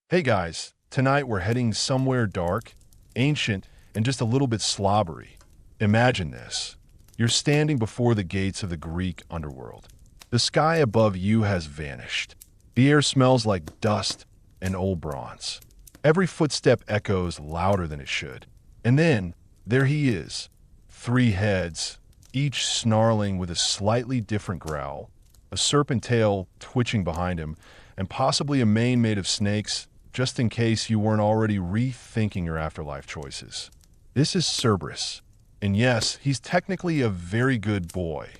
Hey guys, tonight we're heading somewhere dark, ancient, and just a little bit slobbery. Imagine this. You're standing before the gates of the Greek underworld. The sky above you has vanished. The air smells like dust and old bronze. Every footstep echoes louder than it should. And then, there he is. Three heads, each snarling with a slightly different growl, a serpent tail twitching behind him, and possibly a mane made of snakes, just in case you weren't already rethinking your afterlife choices. This is Cerberus. And yes, he's technically a very good boy,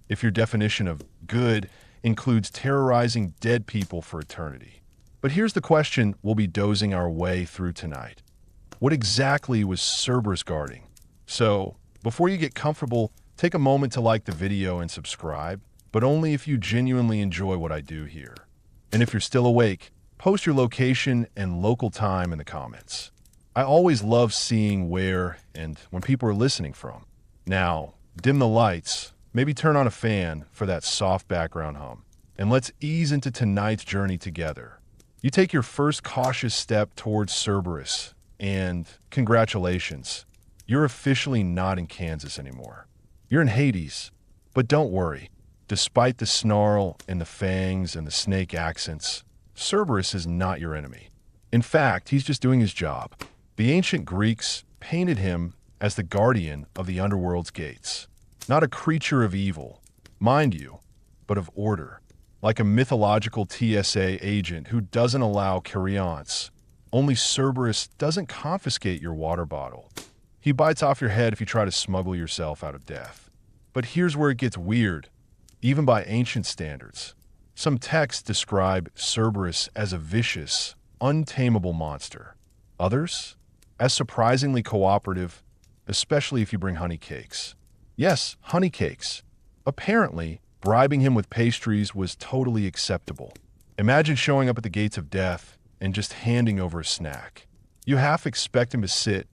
if your definition of good includes terrorizing dead people for eternity. But here's the question we'll be dozing our way through tonight. What exactly was Cerberus guarding? So, before you get comfortable, take a moment to like the video and subscribe, but only if you genuinely enjoy what I do here. And if you're still awake, post your location and local time in the comments. I always love seeing where and when people are listening from. Now, dim the lights, maybe turn on a fan for that soft background hum, and let's ease into tonight's journey together. You take your first cautious step towards Cerberus, and congratulations, you're officially not in Kansas anymore. You're in Hades, but don't worry. Despite the snarl and the fangs and the snake accents, Cerberus is not your enemy. In fact, he's just doing his job. The ancient Greeks painted him as the guardian of the underworld's gates. Not a creature of evil, mind you, but of order. Like a mythological TSA agent who doesn't allow carry-ons. Only Cerberus doesn't confiscate your water bottle. He bites off your head if you try to smuggle yourself out of death. But here's where it gets weird, even by ancient standards. Some texts describe Cerberus as a vicious, untamable monster. Others, as surprisingly cooperative, especially if you bring honey cakes. Yes, honey cakes. Apparently, bribing him with pastries was totally acceptable. Imagine showing up at the gates of death and just handing over a snack. You half expect him to sit,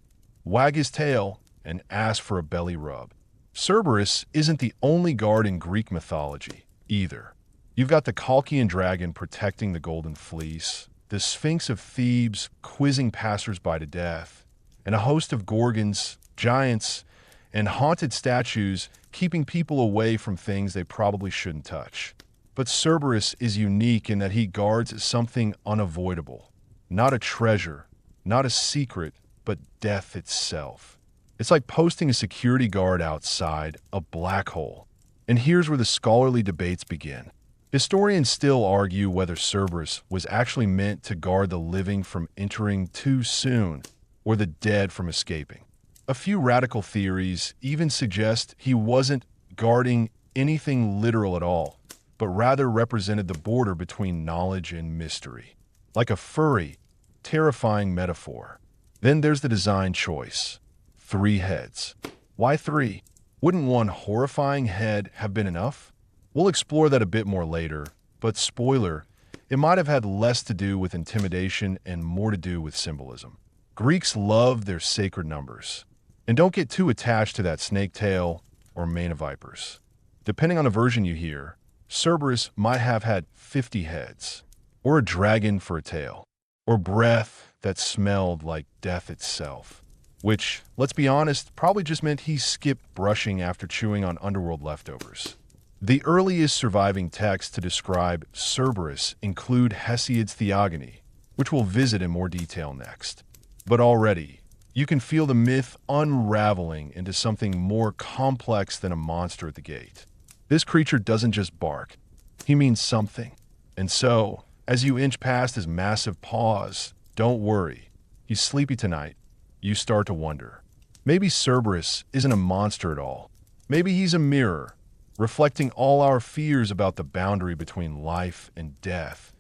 wag his tail, and ask for a belly rub. Cerberus isn't the only guard in Greek mythology, either. You've got the Colchian dragon protecting the golden fleece, the Sphinx of Thebes quizzing passersby to death, and a host of gorgons, giants, and haunted statues keeping people away from things they probably shouldn't touch. But Cerberus is unique in that he guards something unavoidable. Not a treasure, not a secret, but death itself. It's like posting a security guard outside a black hole. And here's where the scholarly debates begin. Historians still argue whether Cerberus was actually meant to guard the living from entering too soon or the dead from escaping. A few radical theories even suggest he wasn't guarding anything literal at all, but rather represented the border between knowledge and mystery. Like a furry, terrifying metaphor. Then there's the design choice. 3 heads. Why 3? Wouldn't one horrifying head have been enough? We'll explore that a bit more later, but spoiler, it might have had less to do with intimidation and more to do with symbolism. Greeks love their sacred numbers. And don't get too attached to that snake tail or mane of vipers. Depending on the version you hear, Cerberus might have had 50 heads, or a dragon for a tail, or breath that smelled like death itself. Which, let's be honest, probably just meant he skipped brushing after chewing on underworld leftovers. The earliest surviving texts to describe Cerberus include Hesiod's Theogony, which we'll visit in more detail next. But already, you can feel the myth unraveling into something more complex than a monster at the gate. This creature doesn't just bark, he means something. And so, as you inch past his massive paws, don't worry, he's sleepy tonight. You start to wonder. Maybe Cerberus isn't a monster at all. Maybe he's a mirror, reflecting all our fears about the boundary between life and death,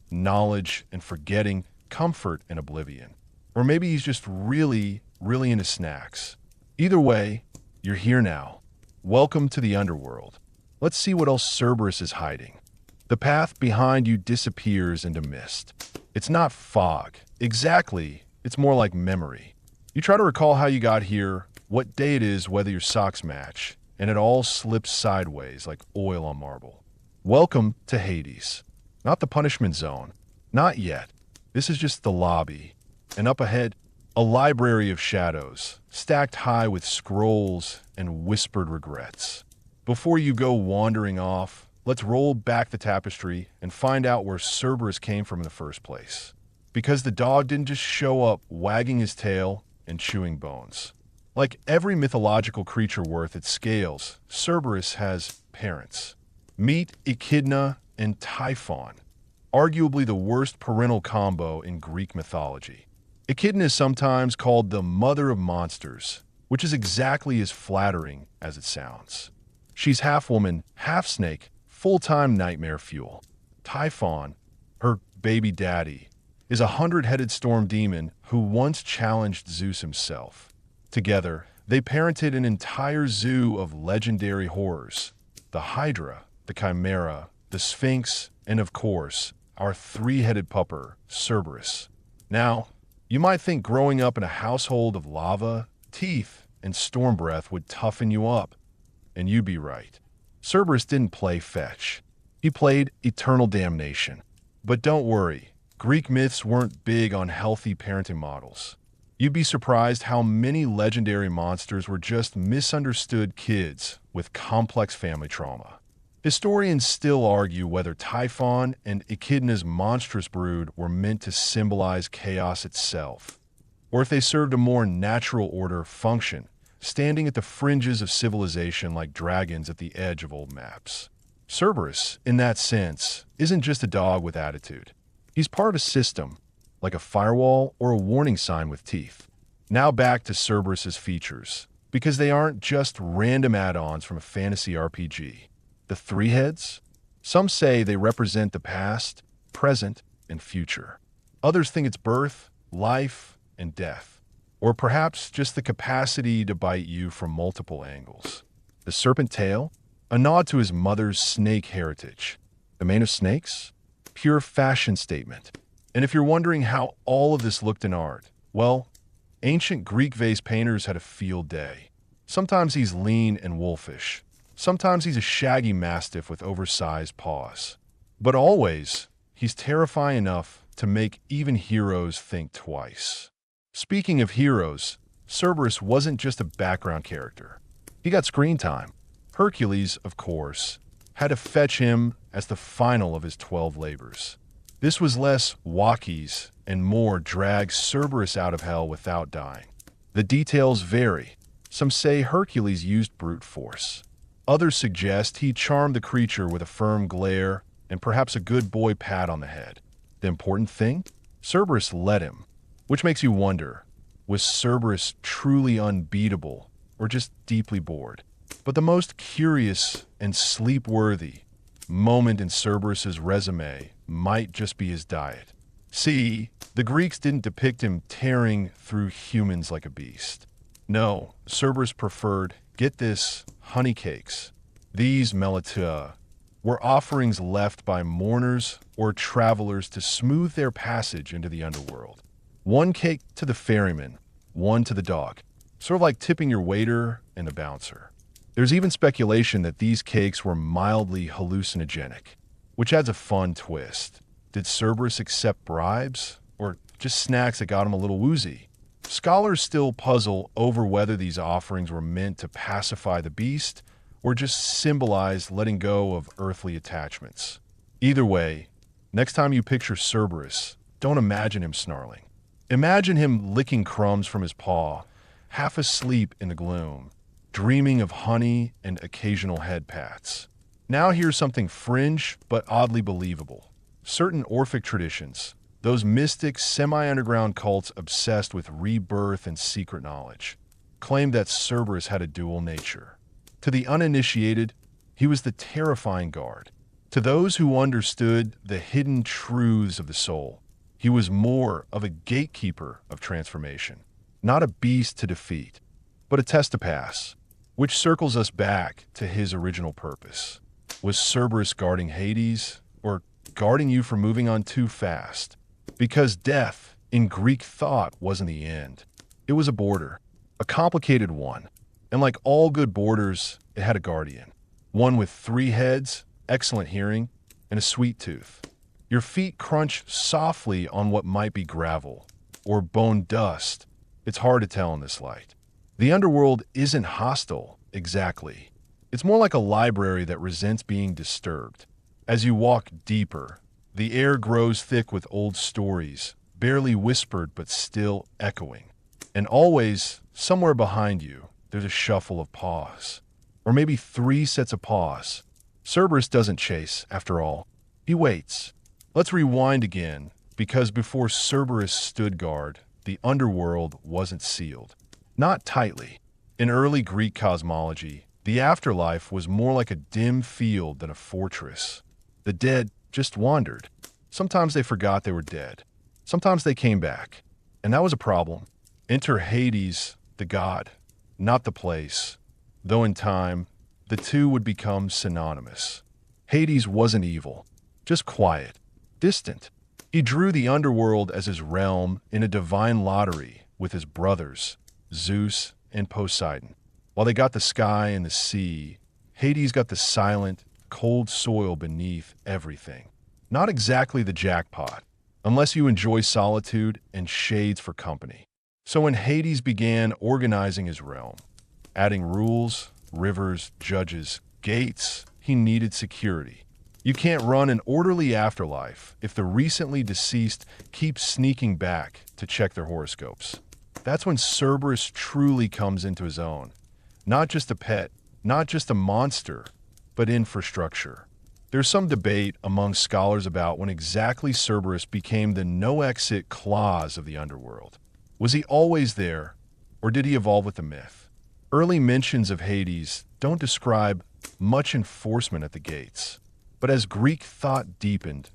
knowledge and forgetting, comfort and oblivion. Or maybe he's just really into snacks. Either way, you're here now. Welcome to the underworld. Let's see what else Cerberus is hiding. The path behind you disappears into mist. It's not fog. Exactly. It's more like memory. You try to recall how you got here, what day it is, whether your socks match, and it all slips sideways like oil on marble. Welcome to Hades. Not the punishment zone. Not yet. This is just the lobby. And up ahead, a library of shadows, stacked high with scrolls and whispered regrets. Before you go wandering off, let's roll back the tapestry and find out where Cerberus came from in the first place. Because the dog didn't just show up wagging his tail and chewing bones. Like every mythological creature worth its scales, Cerberus has parents. Meet Echidna and Typhon, arguably the worst parental combo in Greek mythology. Echidna is sometimes called the mother of monsters, which is exactly as flattering as it sounds. She's half woman, half snake, full-time nightmare fuel. Typhon, her baby daddy, is a 100-headed storm demon who once challenged Zeus himself. Together, they parented an entire zoo of legendary horrors: the Hydra, the Chimera, the Sphinx, and of course, our three-headed pupper, Cerberus. Now, you might think growing up in a household of lava, teeth, and storm breath would toughen you up. And you'd be right. Cerberus didn't play fetch. He played eternal damnation. But don't worry, Greek myths weren't big on healthy parenting models. You'd be surprised how many legendary monsters were just misunderstood kids with complex family trauma. Historians still argue whether Typhon and Echidna's monstrous brood were meant to symbolize chaos itself, or if they served a more natural order function, standing at the fringes of civilization like dragons at the edge of old maps. Cerberus, in that sense, isn't just a dog with attitude. He's part of a system, like a firewall or a warning sign with teeth. Now back to Cerberus's features, because they aren't just random add-ons from a fantasy RPG. The three heads? Some say they represent the past, present, and future. Others think it's birth, life, and death. Or perhaps just the capacity to bite you from multiple angles. The serpent tail? A nod to his mother's snake heritage. The mane of snakes? Pure fashion statement. And if you're wondering how all of this looked in art, well, ancient Greek vase painters had a field day. Sometimes he's lean and wolfish. Sometimes he's a shaggy mastiff with oversized paws. But always, he's terrifying enough to make even heroes think twice. Speaking of heroes, Cerberus wasn't just a background character. He got screen time. Hercules, of course, had to fetch him as the final of his 12 labors. This was less walkies and more drag Cerberus out of hell without dying. The details vary. Some say Hercules used brute force. Others suggest he charmed the creature with a firm glare and perhaps a good boy pat on the head. The important thing? Cerberus led him, which makes you wonder, was Cerberus truly unbeatable or just deeply bored? But the most curious and sleep-worthy moment in Cerberus's resume might just be his diet. See, the Greeks didn't depict him tearing through humans like a beast. No, Cerberus preferred, get this, honey cakes. These melatia were offerings left by mourners or travelers to smooth their passage into the underworld. One cake to the ferryman, one to the dog. Sort of like tipping your waiter and a bouncer. There's even speculation that these cakes were mildly hallucinogenic, which adds a fun twist. Did Cerberus accept bribes, or just snacks that got him a little woozy? Scholars still puzzle over whether these offerings were meant to pacify the beast, or just symbolize letting go of earthly attachments. Either way, next time you picture Cerberus, don't imagine him snarling. Imagine him licking crumbs from his paw, half asleep in the gloom, dreaming of honey and occasional head pats. Now here's something fringe but oddly believable. Certain Orphic traditions, those mystic, semi-underground cults obsessed with rebirth and secret knowledge, claim that Cerberus had a dual nature. To the uninitiated, he was the terrifying guard. To those who understood the hidden truths of the soul, he was more of a gatekeeper of transformation. Not a beast to defeat, but a test to pass, which circles us back to his original purpose. Was Cerberus guarding Hades, or guarding you from moving on too fast? Because death, in Greek thought, wasn't the end. It was a border, a complicated one. And like all good borders, it had a guardian. One with 3 heads, excellent hearing, and a sweet tooth. Your feet crunch softly on what might be gravel or bone dust. It's hard to tell in this light. The underworld isn't hostile, exactly. It's more like a library that resents being disturbed. As you walk deeper, the air grows thick with old stories, barely whispered but still echoing. And always, somewhere behind you, there's a shuffle of paws. Or maybe 3 sets of paws. Cerberus doesn't chase, after all. He waits. Let's rewind again, because before Cerberus stood guard, the underworld wasn't sealed. Not tightly. In early Greek cosmology, the afterlife was more like a dim field than a fortress. The dead just wandered. Sometimes they forgot they were dead. Sometimes they came back. And that was a problem. Enter Hades, the god, not the place. Though in time, the two would become synonymous. Hades wasn't evil, just quiet, distant. He drew the underworld as his realm in a divine lottery with his brothers, Zeus and Poseidon. While they got the sky and the sea, Hades got the silent, cold soil beneath everything. Not exactly the jackpot, unless you enjoy solitude and shades for company. So when Hades began organizing his realm, adding rules, rivers, judges, gates, he needed security. You can't run an orderly afterlife if the recently deceased keep sneaking back to check their horoscopes. That's when Cerberus truly comes into his own. Not just a pet, not just a monster, but infrastructure. There's some debate among scholars about when exactly Cerberus became the no-exit clause of the underworld. Was he always there, or did he evolve with the myth? Early mentions of Hades don't describe much enforcement at the gates. But as Greek thought deepened,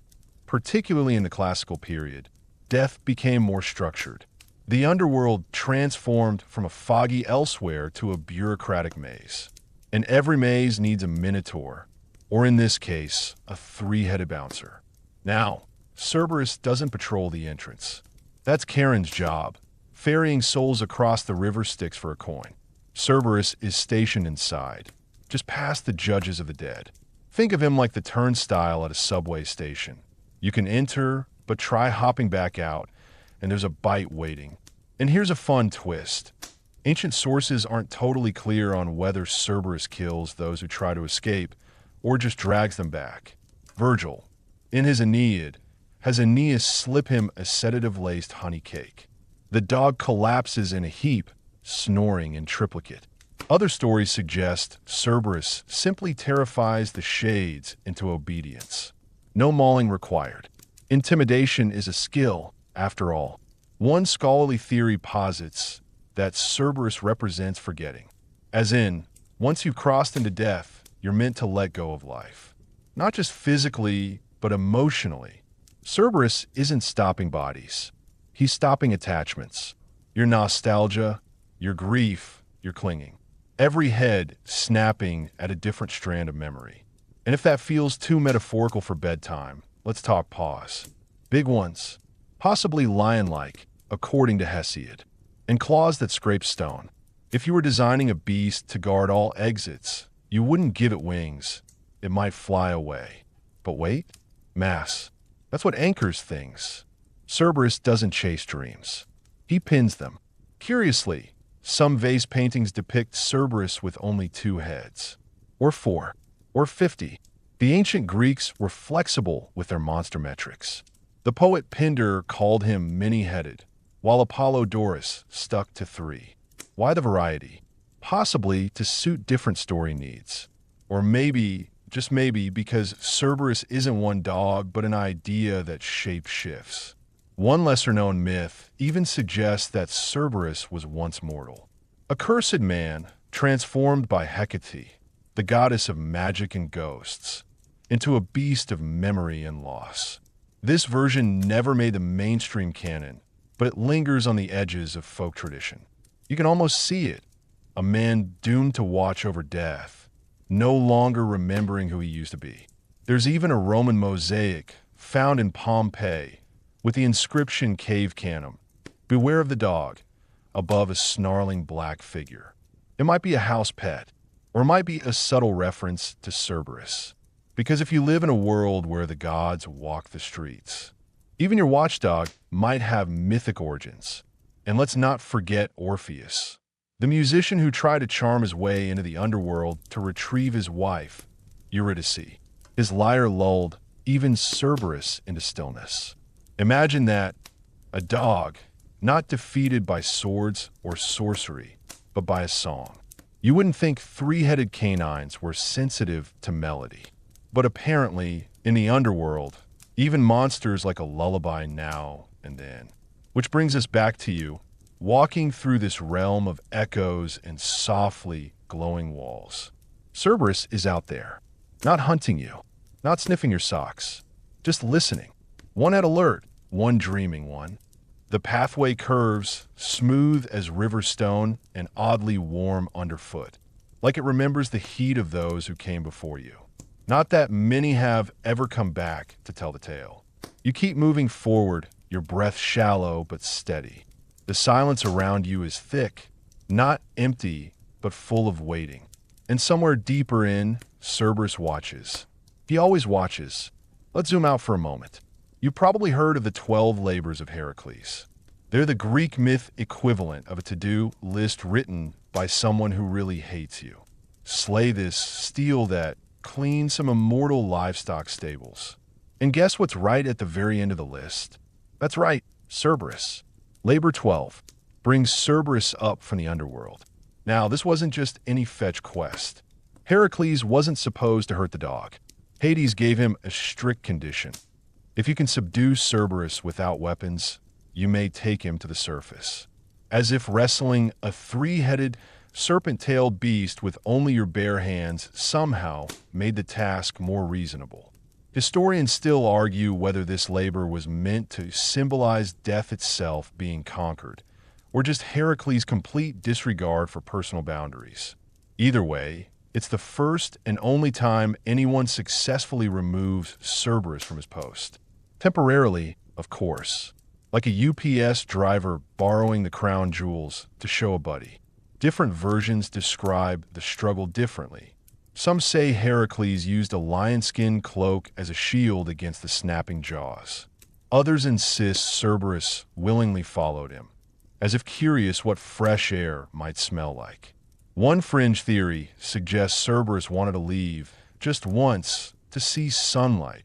particularly in the classical period, death became more structured. The underworld transformed from a foggy elsewhere to a bureaucratic maze. And every maze needs a minotaur, or in this case, a 3-headed bouncer. Now, Cerberus doesn't patrol the entrance. That's Charon's job, ferrying souls across the river Styx for a coin. Cerberus is stationed inside, just past the judges of the dead. Think of him like the turnstile at a subway station. You can enter, but try hopping back out, and there's a bite waiting. And here's a fun twist. Ancient sources aren't totally clear on whether Cerberus kills those who try to escape, or just drags them back. Virgil, in his Aeneid, has Aeneas slip him a sedative-laced honey cake. The dog collapses in a heap, snoring in triplicate. Other stories suggest Cerberus simply terrifies the shades into obedience. No mauling required. Intimidation is a skill, after all. One scholarly theory posits that Cerberus represents forgetting. As in, once you've crossed into death, you're meant to let go of life. Not just physically, but emotionally. Cerberus isn't stopping bodies. He's stopping attachments. Your nostalgia, your grief, your clinging. Every head snapping at a different strand of memory. And if that feels too metaphorical for bedtime, let's talk paws. Big ones, possibly lion-like, according to Hesiod, and claws that scrape stone. If you were designing a beast to guard all exits, you wouldn't give it wings. It might fly away. But wait, mass. That's what anchors things. Cerberus doesn't chase dreams. He pins them. Curiously, some vase paintings depict Cerberus with only 2 heads, or 4, or 50. The ancient Greeks were flexible with their monster metrics. The poet Pindar called him many-headed, while Apollodorus stuck to 3. Why the variety? Possibly to suit different story needs. Or maybe, just maybe, because Cerberus isn't one dog, but an idea that shape-shifts. One lesser-known myth even suggests that Cerberus was once mortal. A cursed man transformed by Hecate, the goddess of magic and ghosts, into a beast of memory and loss. This version never made the mainstream canon, but it lingers on the edges of folk tradition. You can almost see it, a man doomed to watch over death, no longer remembering who he used to be. There's even a Roman mosaic found in Pompeii with the inscription Cave Canem, "Beware of the dog," above a snarling black figure. It might be a house pet, or it might be a subtle reference to Cerberus. Because if you live in a world where the gods walk the streets, even your watchdog might have mythic origins. And let's not forget Orpheus, the musician who tried to charm his way into the underworld to retrieve his wife, Eurydice. His lyre lulled even Cerberus into stillness. Imagine that, a dog, not defeated by swords or sorcery, but by a song. You wouldn't think three-headed canines were sensitive to melody. But apparently, in the underworld, even monsters like a lullaby now and then. Which brings us back to you, walking through this realm of echoes and softly glowing walls. Cerberus is out there, not hunting you, not sniffing your socks, just listening. One at alert, one dreaming one. The pathway curves, smooth as river stone and oddly warm underfoot, like it remembers the heat of those who came before you. Not that many have ever come back to tell the tale. You keep moving forward, your breath shallow but steady. The silence around you is thick, not empty, but full of waiting. And somewhere deeper in, Cerberus watches. He always watches. Let's zoom out for a moment. You've probably heard of the 12 labors of Heracles. They're the Greek myth equivalent of a to-do list written by someone who really hates you. Slay this, steal that, clean some immortal livestock stables. And guess what's right at the very end of the list? That's right, Cerberus. Labor 12 brings Cerberus up from the underworld. Now, this wasn't just any fetch quest. Heracles wasn't supposed to hurt the dog. Hades gave him a strict condition. If you can subdue Cerberus without weapons, you may take him to the surface. As if wrestling a three-headed, serpent-tailed beast with only your bare hands somehow made the task more reasonable. Historians still argue whether this labor was meant to symbolize death itself being conquered, or just Heracles' complete disregard for personal boundaries. Either way, it's the first and only time anyone successfully removes Cerberus from his post. Temporarily, of course, like a UPS driver borrowing the crown jewels to show a buddy. Different versions describe the struggle differently. Some say Heracles used a lion-skin cloak as a shield against the snapping jaws. Others insist Cerberus willingly followed him, as if curious what fresh air might smell like. One fringe theory suggests Cerberus wanted to leave just once to see sunlight,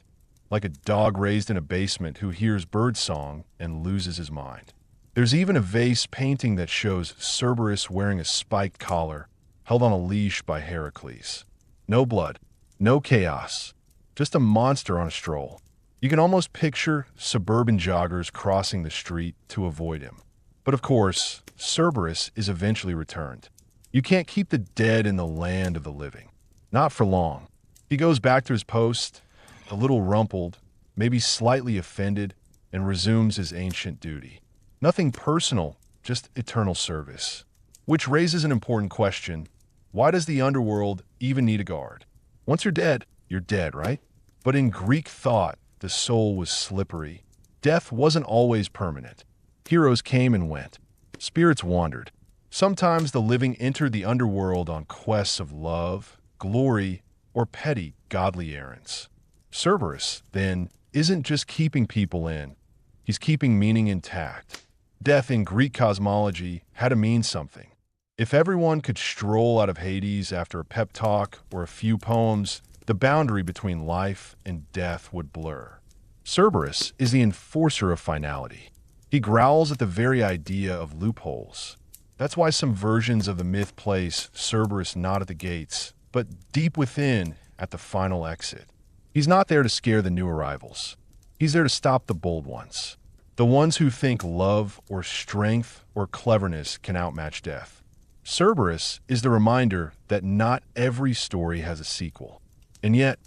like a dog raised in a basement who hears birdsong and loses his mind. There's even a vase painting that shows Cerberus wearing a spiked collar, held on a leash by Heracles. No blood, no chaos, just a monster on a stroll. You can almost picture suburban joggers crossing the street to avoid him. But of course, Cerberus is eventually returned. You can't keep the dead in the land of the living. Not for long. He goes back to his post, a little rumpled, maybe slightly offended, and resumes his ancient duty. Nothing personal, just eternal service. Which raises an important question. Why does the underworld even need a guard? Once you're dead, right? But in Greek thought, the soul was slippery. Death wasn't always permanent. Heroes came and went. Spirits wandered. Sometimes the living entered the underworld on quests of love, glory, or petty godly errands. Cerberus, then, isn't just keeping people in. He's keeping meaning intact. Death in Greek cosmology had to mean something. If everyone could stroll out of Hades after a pep talk or a few poems, the boundary between life and death would blur. Cerberus is the enforcer of finality. He growls at the very idea of loopholes. That's why some versions of the myth place Cerberus not at the gates, but deep within at the final exit. He's not there to scare the new arrivals. He's there to stop the bold ones. The ones who think love or strength or cleverness can outmatch death. Cerberus is the reminder that not every story has a sequel. And yet,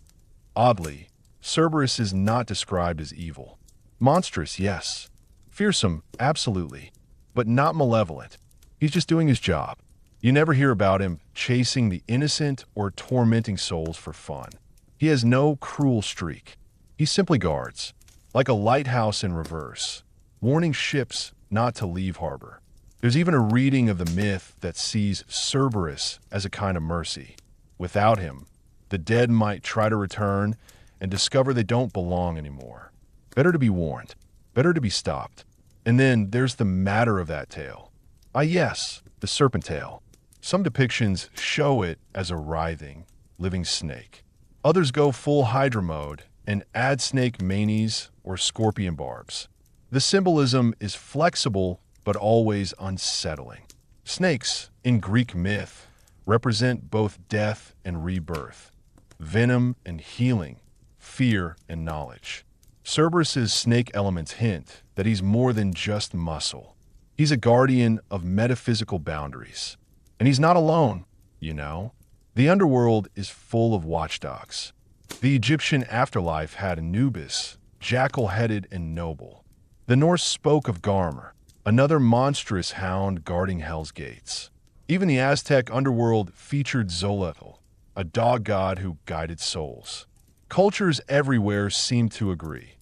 oddly, Cerberus is not described as evil. Monstrous, yes. Fearsome, absolutely. But not malevolent. He's just doing his job. You never hear about him chasing the innocent or tormenting souls for fun. He has no cruel streak. He simply guards, like a lighthouse in reverse, warning ships not to leave harbor. There's even a reading of the myth that sees Cerberus as a kind of mercy. Without him, the The dead might try to return and discover they don't belong anymore. Better to be warned. Better to be stopped. And then there's the matter of that tale. Ah yes, the serpent tail. Some depictions show it as a writhing, living snake. Others go full Hydra mode and add snake manes or scorpion barbs. The symbolism is flexible but always unsettling. Snakes, in Greek myth, represent both death and rebirth, venom and healing, fear and knowledge. Cerberus's snake elements hint that he's more than just muscle. He's a guardian of metaphysical boundaries. And he's not alone, you know. The underworld is full of watchdogs. The Egyptian afterlife had Anubis, jackal-headed and noble. The Norse spoke of Garmr, another monstrous hound guarding Hell's gates. Even the Aztec underworld featured Xolotl, a dog god who guided souls. Cultures everywhere seem to agree.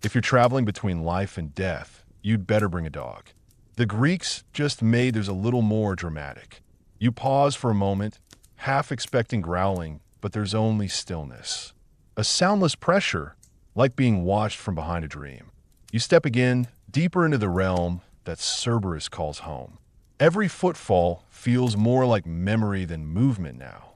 If you're traveling between life and death, you'd better bring a dog. The Greeks just made theirs a little more dramatic. You pause for a moment, half expecting growling, but there's only stillness. A soundless pressure, like being watched from behind a dream. You step again, deeper into the realm that Cerberus calls home. Every footfall feels more like memory than movement now.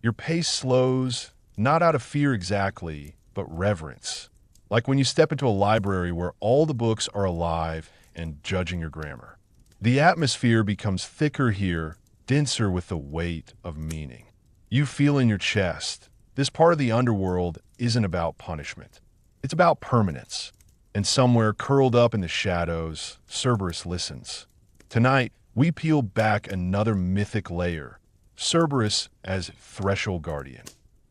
Your pace slows, not out of fear exactly, but reverence. Like when you step into a library where all the books are alive and judging your grammar. The atmosphere becomes thicker here, denser with the weight of meaning. You feel in your chest, this part of the underworld isn't about punishment. It's about permanence. And somewhere curled up in the shadows, Cerberus listens. Tonight, we peel back another mythic layer. Cerberus as threshold guardian.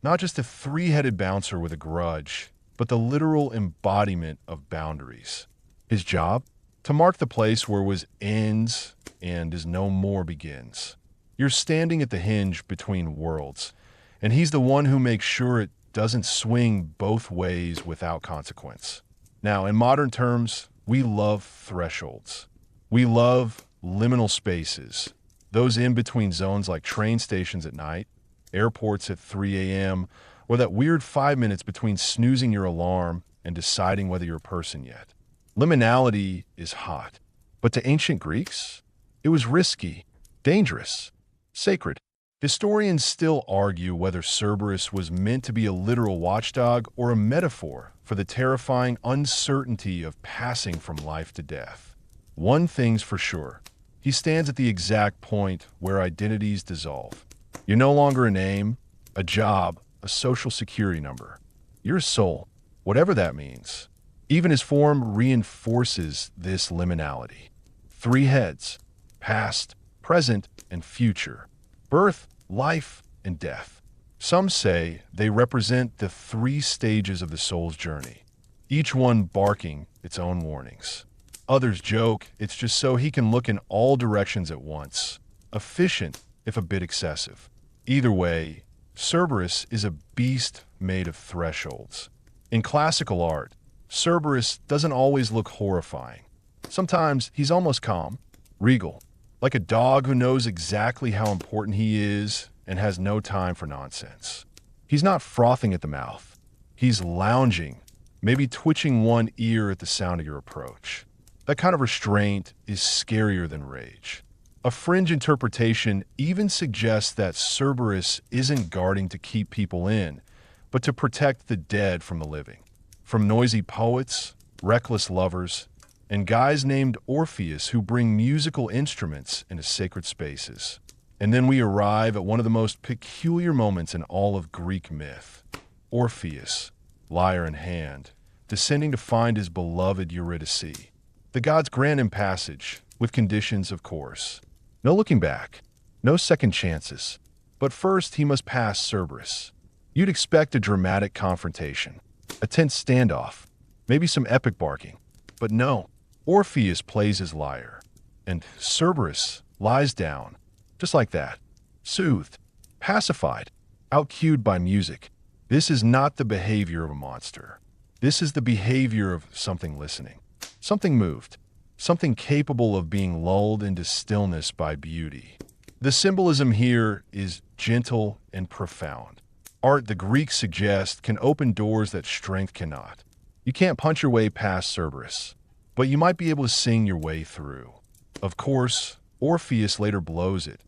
Not just a three-headed bouncer with a grudge, but the literal embodiment of boundaries. His job? To mark the place where was ends and is no more begins. You're standing at the hinge between worlds, and he's the one who makes sure it doesn't swing both ways without consequence. Now, in modern terms, we love thresholds. We love liminal spaces, those in-between zones like train stations at night, airports at 3 a.m., or that weird 5 minutes between snoozing your alarm and deciding whether you're a person yet. Liminality is hot. But to ancient Greeks, it was risky, dangerous, sacred. Historians still argue whether Cerberus was meant to be a literal watchdog or a metaphor for the terrifying uncertainty of passing from life to death. One thing's for sure. He stands at the exact point where identities dissolve. You're no longer a name, a job, a social security number. You're a soul, whatever that means. Even his form reinforces this liminality. 3 heads, past, present, and future. Birth, life, and death. Some say they represent the 3 stages of the soul's journey, each one barking its own warnings. Others joke it's just so he can look in all directions at once. Efficient, if a bit excessive. Either way, Cerberus is a beast made of thresholds. In classical art, Cerberus doesn't always look horrifying. Sometimes he's almost calm, regal, like a dog who knows exactly how important he is and has no time for nonsense. He's not frothing at the mouth. He's lounging, maybe twitching one ear at the sound of your approach. That kind of restraint is scarier than rage. A fringe interpretation even suggests that Cerberus isn't guarding to keep people in, but to protect the dead from the living. From noisy poets, reckless lovers, and guys named Orpheus who bring musical instruments into sacred spaces. And then we arrive at one of the most peculiar moments in all of Greek myth. Orpheus, lyre in hand, descending to find his beloved Eurydice. The gods grant him passage, with conditions, of course. No looking back, no second chances. But first he must pass Cerberus. You'd expect a dramatic confrontation, a tense standoff, maybe some epic barking. But no, Orpheus plays his lyre, and Cerberus lies down, just like that, soothed, pacified, out-cued by music. This is not the behavior of a monster. This is the behavior of something listening, something moved, something capable of being lulled into stillness by beauty. The symbolism here is gentle and profound. Art, the Greeks suggest, can open doors that strength cannot. You can't punch your way past Cerberus, but you might be able to sing your way through. Of course, Orpheus later blows it,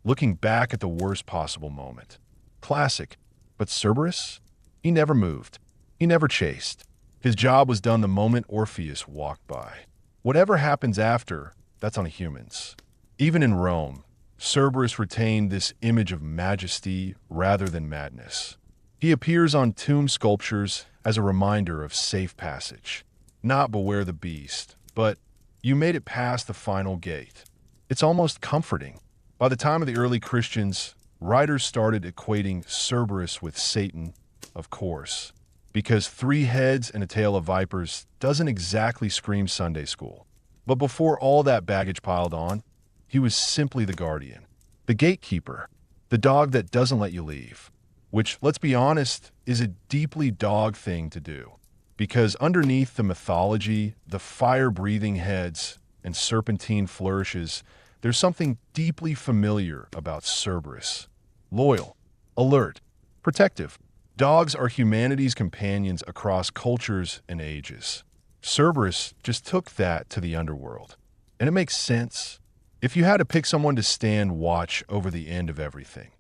looking back at the worst possible moment. Classic. But Cerberus? He never moved. He never chased. His job was done the moment Orpheus walked by. Whatever happens after, that's on humans. Even in Rome, Cerberus retained this image of majesty rather than madness. He appears on tomb sculptures as a reminder of safe passage. Not beware the beast, but you made it past the final gate. It's almost comforting. By the time of the early Christians, writers started equating Cerberus with Satan, of course, because 3 heads and a tail of vipers doesn't exactly scream Sunday school. But before all that baggage piled on, he was simply the guardian, the gatekeeper, the dog that doesn't let you leave. Which, let's be honest, is a deeply dog thing to do. Because underneath the mythology, the fire-breathing heads, and serpentine flourishes, there's something deeply familiar about Cerberus. Loyal, alert, protective. Dogs are humanity's companions across cultures and ages. Cerberus just took that to the underworld. And it makes sense. If you had to pick someone to stand watch over the end of everything,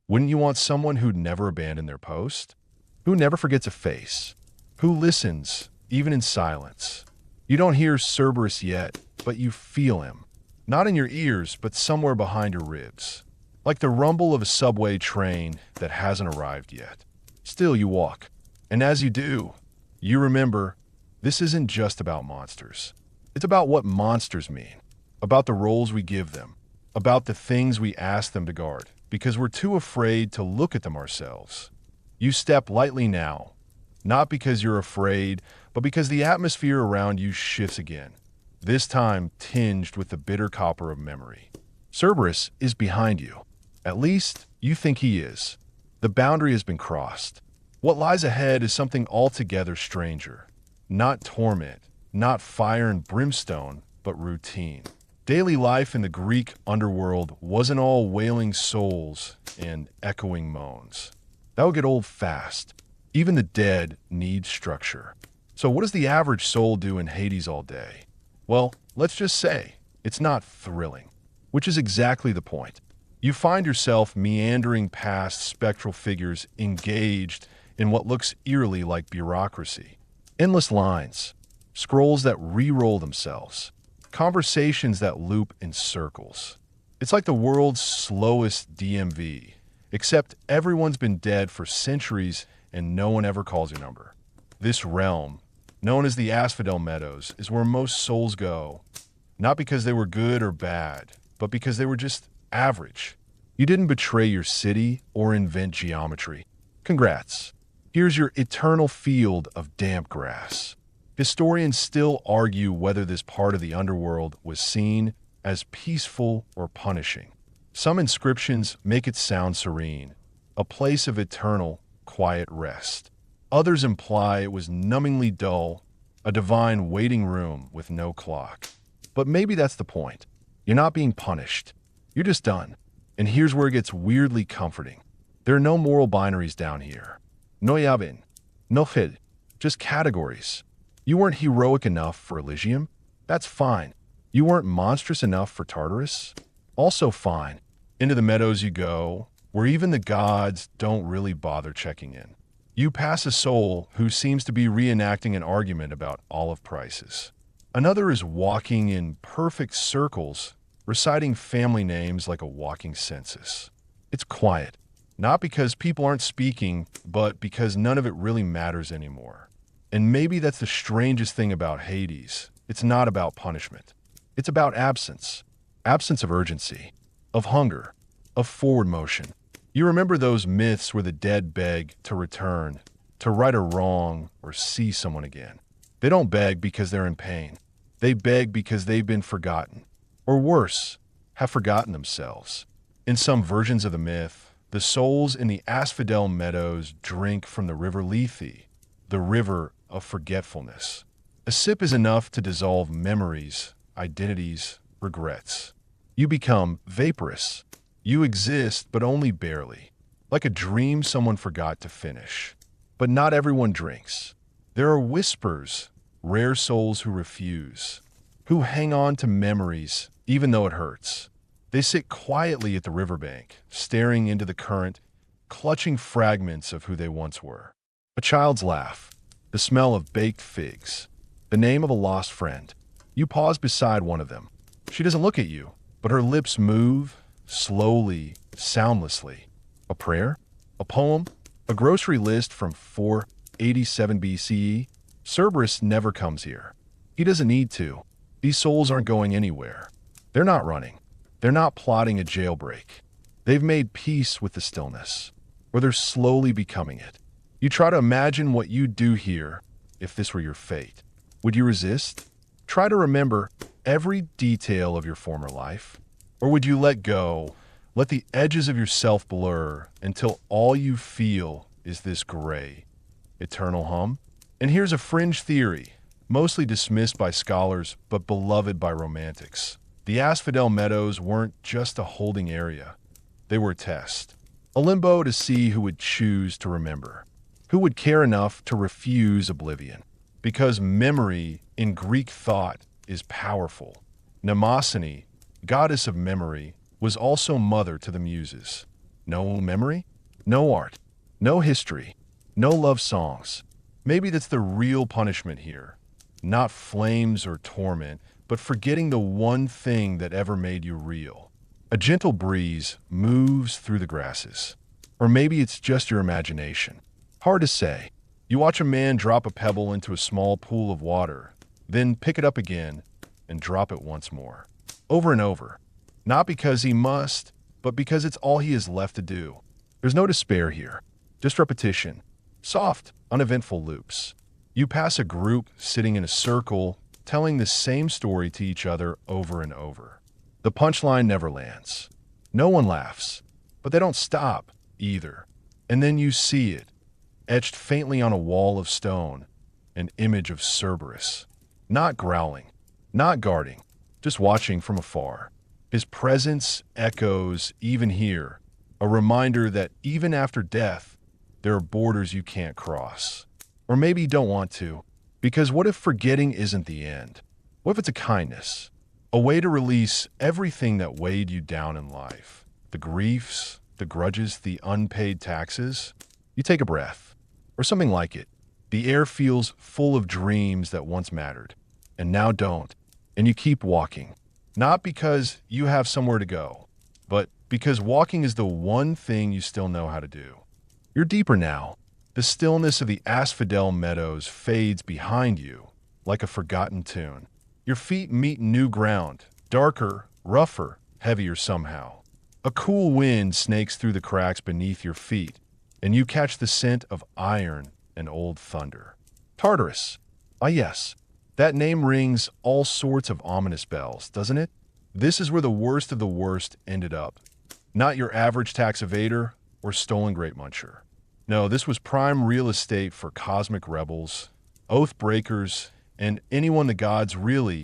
wouldn't you want someone who'd never abandon their post? Who never forgets a face? Who listens, even in silence? You don't hear Cerberus yet, but you feel him. Not in your ears, but somewhere behind your ribs. Like the rumble of a subway train that hasn't arrived yet. Still you walk. And as you do, you remember, this isn't just about monsters. It's about what monsters mean. About the roles we give them. About the things we ask them to guard. Because we're too afraid to look at them ourselves. You step lightly now. Not because you're afraid, but because the atmosphere around you shifts again. This time tinged with the bitter copper of memory. Cerberus is behind you. At least, you think he is. The boundary has been crossed. What lies ahead is something altogether stranger. Not torment, not fire and brimstone, but routine. Daily life in the Greek underworld wasn't all wailing souls and echoing moans. That would get old fast. Even the dead need structure. So what does the average soul do in Hades all day? Well, let's just say it's not thrilling, which is exactly the point. You find yourself meandering past spectral figures engaged in what looks eerily like bureaucracy. Endless lines, scrolls that re-roll themselves, conversations that loop in circles. It's like the world's slowest DMV, except everyone's been dead for centuries and no one ever calls your number. This realm, known as the Asphodel Meadows, is where most souls go, not because they were good or bad, but because they were just average. You didn't betray your city or invent geometry. Congrats. Here's your eternal field of damp grass. Historians still argue whether this part of the underworld was seen as peaceful or punishing. Some inscriptions make it sound serene, a place of eternal, quiet rest. Others imply it was numbingly dull, a divine waiting room with no clock. But maybe that's the point. You're not being punished. You're just done. And here's where it gets weirdly comforting. There are no moral binaries down here. No yabin, no fid, just categories. You weren't heroic enough for Elysium? That's fine. You weren't monstrous enough for Tartarus? Also fine. Into the meadows you go, where even the gods don't really bother checking in. You pass a soul who seems to be reenacting an argument about olive prices. Another is walking in perfect circles, reciting family names like a walking census. It's quiet, not because people aren't speaking, but because none of it really matters anymore. And maybe that's the strangest thing about Hades. It's not about punishment. It's about absence. Absence of urgency, of hunger, of forward motion. You remember those myths where the dead beg to return, to right a wrong, or see someone again. They don't beg because they're in pain. They beg because they've been forgotten. Or worse, have forgotten themselves. In some versions of the myth, the souls in the Asphodel Meadows drink from the river Lethe, the river of forgetfulness. A sip is enough to dissolve memories, identities, regrets. You become vaporous. You exist, but only barely. like a dream someone forgot to finish. But not everyone drinks. There are whispers, rare souls who refuse, who hang on to memories even though it hurts. They sit quietly at the riverbank, staring into the current, clutching fragments of who they once were. A child's laugh, the smell of baked figs, the name of a lost friend. You pause beside one of them. She doesn't look at you, but her lips move, slowly, soundlessly. A prayer? A poem? A grocery list from 487 BCE? Cerberus never comes here. He doesn't need to. These souls aren't going anywhere. They're not running. They're not plotting a jailbreak. They've made peace with the stillness, or they're slowly becoming it. You try to imagine what you'd do here if this were your fate. Would you resist? Try to remember every detail of your former life? Or would you let go, let the edges of yourself blur until all you feel is this gray, eternal hum? And here's a fringe theory, mostly dismissed by scholars but beloved by romantics. The Asphodel Meadows weren't just a holding area. They were a test. A limbo to see who would choose to remember, who would care enough to refuse oblivion. Because memory in Greek thought is powerful. Mnemosyne, goddess of memory, was also mother to the muses. No memory? No art. No history. No love songs. Maybe that's the real punishment here. Not flames or torment, but forgetting the one thing that ever made you real. A gentle breeze moves through the grasses. Or maybe it's just your imagination. Hard to say. You watch a man drop a pebble into a small pool of water, then pick it up again and drop it once more. Over and over. Not because he must, but because it's all he has left to do. There's no despair here. Just repetition. Soft, uneventful loops. You pass a group sitting in a circle, telling the same story to each other over and over. The punchline never lands. No one laughs, but they don't stop either. And then you see it, etched faintly on a wall of stone, an image of Cerberus. Not growling, not guarding, just watching from afar. His presence echoes even here, a reminder that even after death, there are borders you can't cross. Or maybe you don't want to, because what if forgetting isn't the end? What if it's a kindness? A way to release everything that weighed you down in life? The griefs, the grudges, the unpaid taxes? You take a breath, or something like it. The air feels full of dreams that once mattered, and now don't. And you keep walking. Not because you have somewhere to go, but because walking is the one thing you still know how to do. You're deeper now. The stillness of the Asphodel Meadows fades behind you like a forgotten tune. Your feet meet new ground, darker, rougher, heavier somehow. A cool wind snakes through the cracks beneath your feet, and you catch the scent of iron and old thunder. Tartarus. Ah yes, that name rings all sorts of ominous bells, doesn't it? This is where the worst of the worst ended up. Not your average tax evader or stolen grape muncher. No, this was prime real estate for cosmic rebels, oath breakers, and anyone the gods really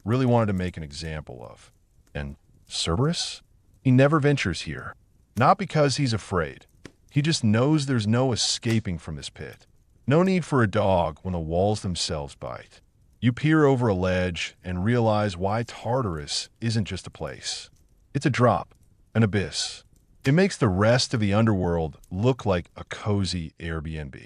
wanted to make an example of. And Cerberus? He never ventures here. Not because he's afraid. He just knows there's no escaping from this pit. No need for a dog when the walls themselves bite. You peer over a ledge and realize why Tartarus isn't just a place. It's a drop, an abyss. It makes the rest of the underworld look like a cozy Airbnb.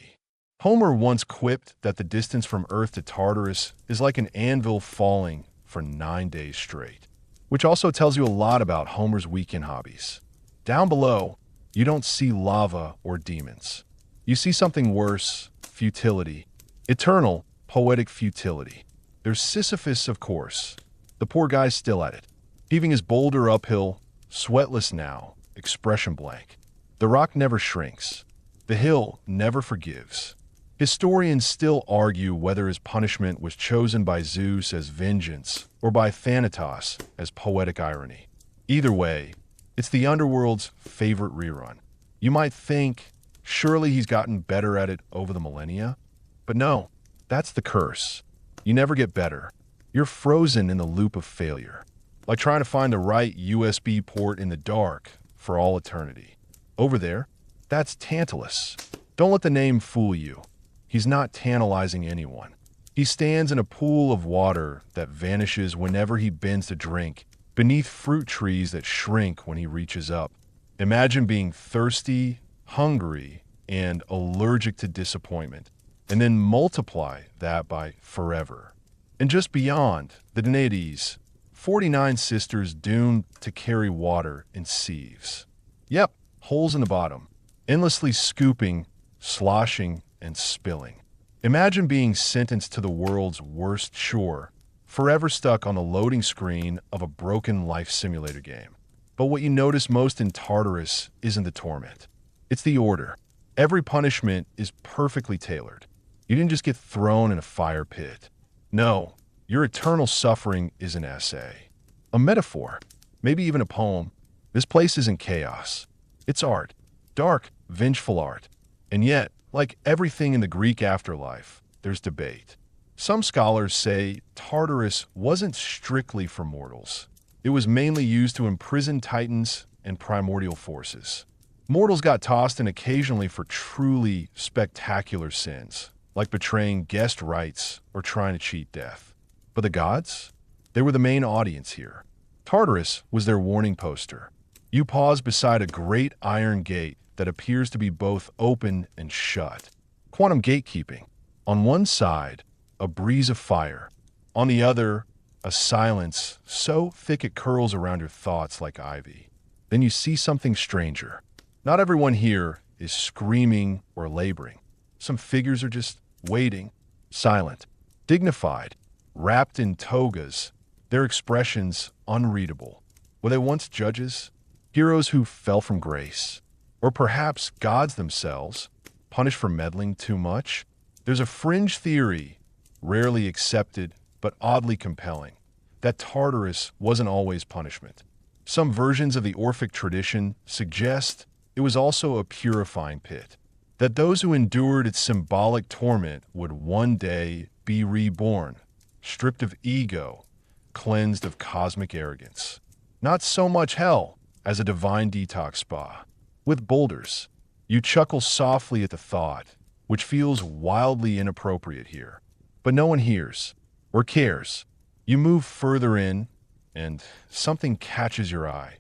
Homer once quipped that the distance from Earth to Tartarus is like an anvil falling for 9 days straight, which also tells you a lot about Homer's weekend hobbies. Down below, you don't see lava or demons. You see something worse, futility. Eternal, poetic futility. There's Sisyphus, of course. The poor guy's still at it, heaving his boulder uphill, sweatless now, expression blank. The rock never shrinks. The hill never forgives. Historians still argue whether his punishment was chosen by Zeus as vengeance or by Thanatos as poetic irony. Either way, it's the underworld's favorite rerun. You might think, surely he's gotten better at it over the millennia? But no, that's the curse. You never get better. You're frozen in the loop of failure, like trying to find the right USB port in the dark for all eternity. Over there, That's Tantalus. Don't let the name fool you. He's not tantalizing anyone. He stands in a pool of water that vanishes whenever he bends to drink, beneath fruit trees that shrink when he reaches up. Imagine being thirsty, hungry, and allergic to disappointment, and then multiply that by forever. And just beyond, the Danaides, 49 sisters doomed to carry water in sieves. Yep, holes in the bottom, endlessly scooping, sloshing, and spilling. Imagine being sentenced to the world's worst chore, forever stuck on the loading screen of a broken life simulator game. But what you notice most in Tartarus isn't the torment. It's the order. Every punishment is perfectly tailored. You didn't just get thrown in a fire pit. No, your eternal suffering is an essay. A metaphor, maybe even a poem. This place isn't chaos. It's art. Dark, vengeful art. And yet, like everything in the Greek afterlife, there's debate. Some scholars say Tartarus wasn't strictly for mortals. It was mainly used to imprison titans and primordial forces. Mortals got tossed in occasionally for truly spectacular sins, like betraying guest rights or trying to cheat death. But the gods? They were the main audience here. Tartarus was their warning poster. You pause beside a great iron gate that appears to be both open and shut. Quantum gatekeeping. On one side, a breeze of fire. On the other, a silence so thick it curls around your thoughts like ivy. Then you see something stranger. Not everyone here is screaming or laboring. Some figures are just waiting, silent, dignified, wrapped in togas, their expressions unreadable. Were they once judges? Heroes who fell from grace? Or perhaps gods themselves, punished for meddling too much? There's a fringe theory, rarely accepted but oddly compelling, that Tartarus wasn't always punishment. Some versions of the Orphic tradition suggest it was also a purifying pit, that those who endured its symbolic torment would one day be reborn, stripped of ego, cleansed of cosmic arrogance. Not so much hell as a divine detox spa. With boulders, you chuckle softly at the thought, which feels wildly inappropriate here. But no one hears or cares. You move further in, and something catches your eye.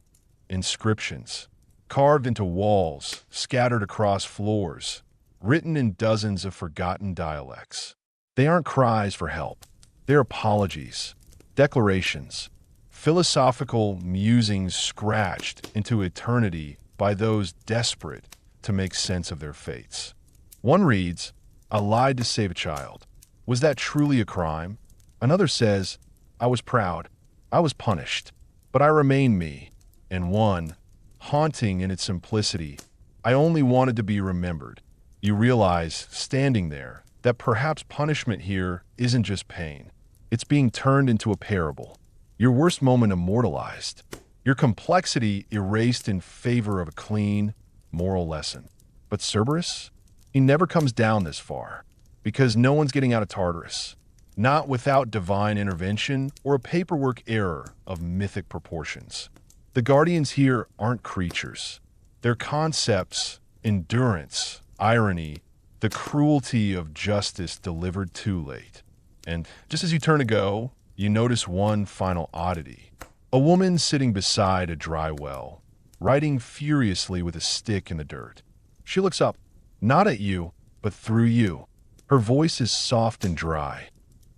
Inscriptions, carved into walls, scattered across floors, written in dozens of forgotten dialects. They aren't cries for help. They're apologies, declarations, philosophical musings scratched into eternity by those desperate to make sense of their fates. One reads, "I lied to save a child. Was that truly a crime?" Another says, "I was proud. I was punished, but I remain me." And one, haunting in its simplicity, "I only wanted to be remembered." You realize, standing there, that perhaps punishment here isn't just pain. It's being turned into a parable. Your worst moment immortalized. Your complexity erased in favor of a clean, moral lesson. But Cerberus? He never comes down this far, because no one's getting out of Tartarus. Not without divine intervention or a paperwork error of mythic proportions. The guardians here aren't creatures. They're concepts, endurance, irony, the cruelty of justice delivered too late. And just as you turn to go, you notice one final oddity. A woman sitting beside a dry well, writing furiously with a stick in the dirt. She looks up, not at you, but through you. Her voice is soft and dry.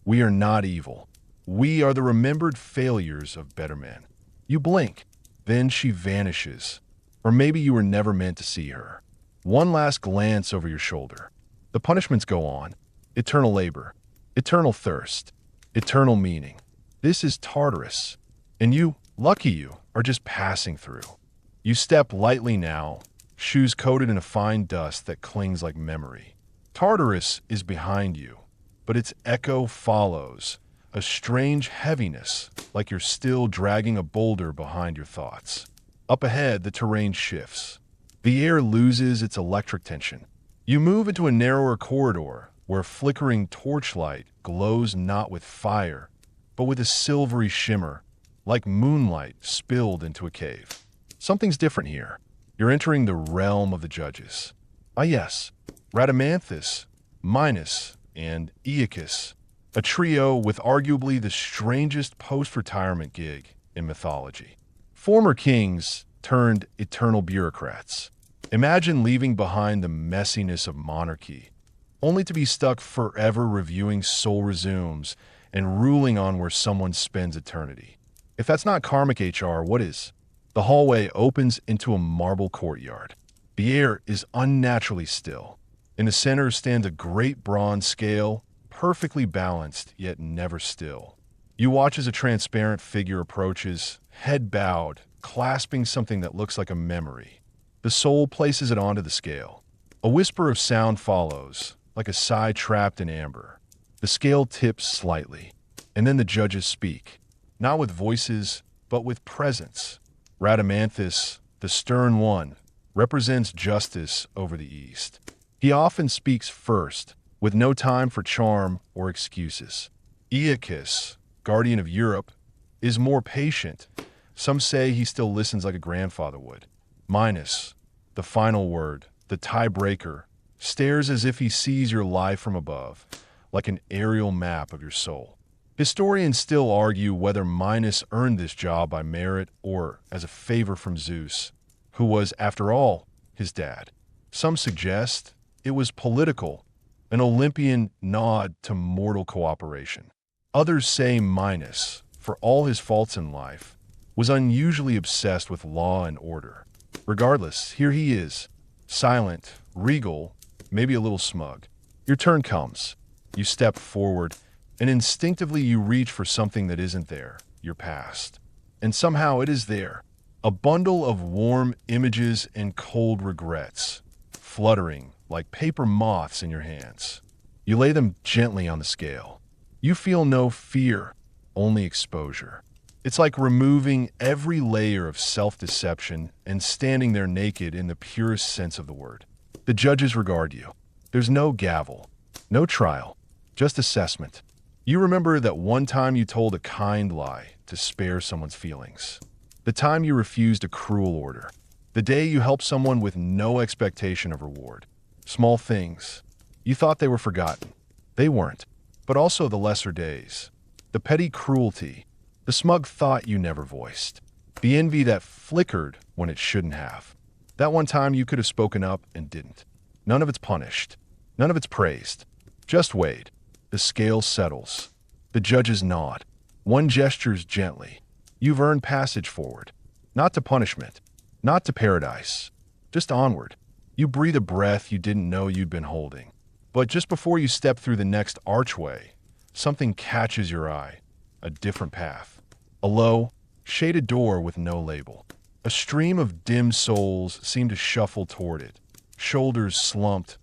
"We are not evil. We are the remembered failures of better men." You blink, then she vanishes. Or maybe you were never meant to see her. One last glance over your shoulder. The punishments go on. Eternal labor, eternal thirst, eternal meaning. This is Tartarus. And you, lucky you, are just passing through. You step lightly now, shoes coated in a fine dust that clings like memory. Tartarus is behind you, but its echo follows, a strange heaviness, like you're still dragging a boulder behind your thoughts. Up ahead, the terrain shifts. The air loses its electric tension. You move into a narrower corridor where flickering torchlight glows not with fire, but with a silvery shimmer, like moonlight spilled into a cave. Something's different here. You're entering the realm of the judges. Ah yes, Rhadamanthus, Minos, and Aeacus, a trio with arguably the strangest post-retirement gig in mythology. Former kings turned eternal bureaucrats. Imagine leaving behind the messiness of monarchy, only to be stuck forever reviewing soul resumes and ruling on where someone spends eternity. If that's not karmic HR, what is? The hallway opens into a marble courtyard. The air is unnaturally still. In the center stands a great bronze scale, perfectly balanced yet never still. You watch as a transparent figure approaches, head bowed, clasping something that looks like a memory. The soul places it onto the scale. A whisper of sound follows, like a sigh trapped in amber. The scale tips slightly, and then the judges speak, not with voices, but with presence. Rhadamanthus, the stern one, represents justice over the East. He often speaks first, with no time for charm or excuses. Aeacus, guardian of Europe, is more patient. Some say he still listens like a grandfather would. Minos, the final word, the tiebreaker, stares as if he sees your life from above, like an aerial map of your soul. Historians still argue whether Minos earned this job by merit or as a favor from Zeus, who was, after all, his dad. Some suggest it was political, an Olympian nod to mortal cooperation. Others say Minos, for all his faults in life, was unusually obsessed with law and order. Regardless, here he is, silent, regal, maybe a little smug. Your turn comes. You step forward, and instinctively you reach for something that isn't there, your past. And somehow it is there, a bundle of warm images and cold regrets, fluttering like paper moths in your hands. You lay them gently on the scale. You feel no fear, only exposure. It's like removing every layer of self-deception and standing there naked in the purest sense of the word. The judges regard you. There's no gavel, no trial, just assessment. You remember that one time you told a kind lie to spare someone's feelings. The time you refused a cruel order. The day you helped someone with no expectation of reward. Small things. You thought they were forgotten. They weren't. But also the lesser days. The petty cruelty. The smug thought you never voiced. The envy that flickered when it shouldn't have. That one time you could have spoken up and didn't. None of it's punished. None of it's praised. Just weighed. The scale settles. The judges nod. One gestures gently. You've earned passage forward. Not to punishment. Not to paradise. Just onward. You breathe a breath you didn't know you'd been holding. But just before you step through the next archway, something catches your eye. A different path. A low, shaded door with no label. A stream of dim souls seem to shuffle toward it. Shoulders slumped,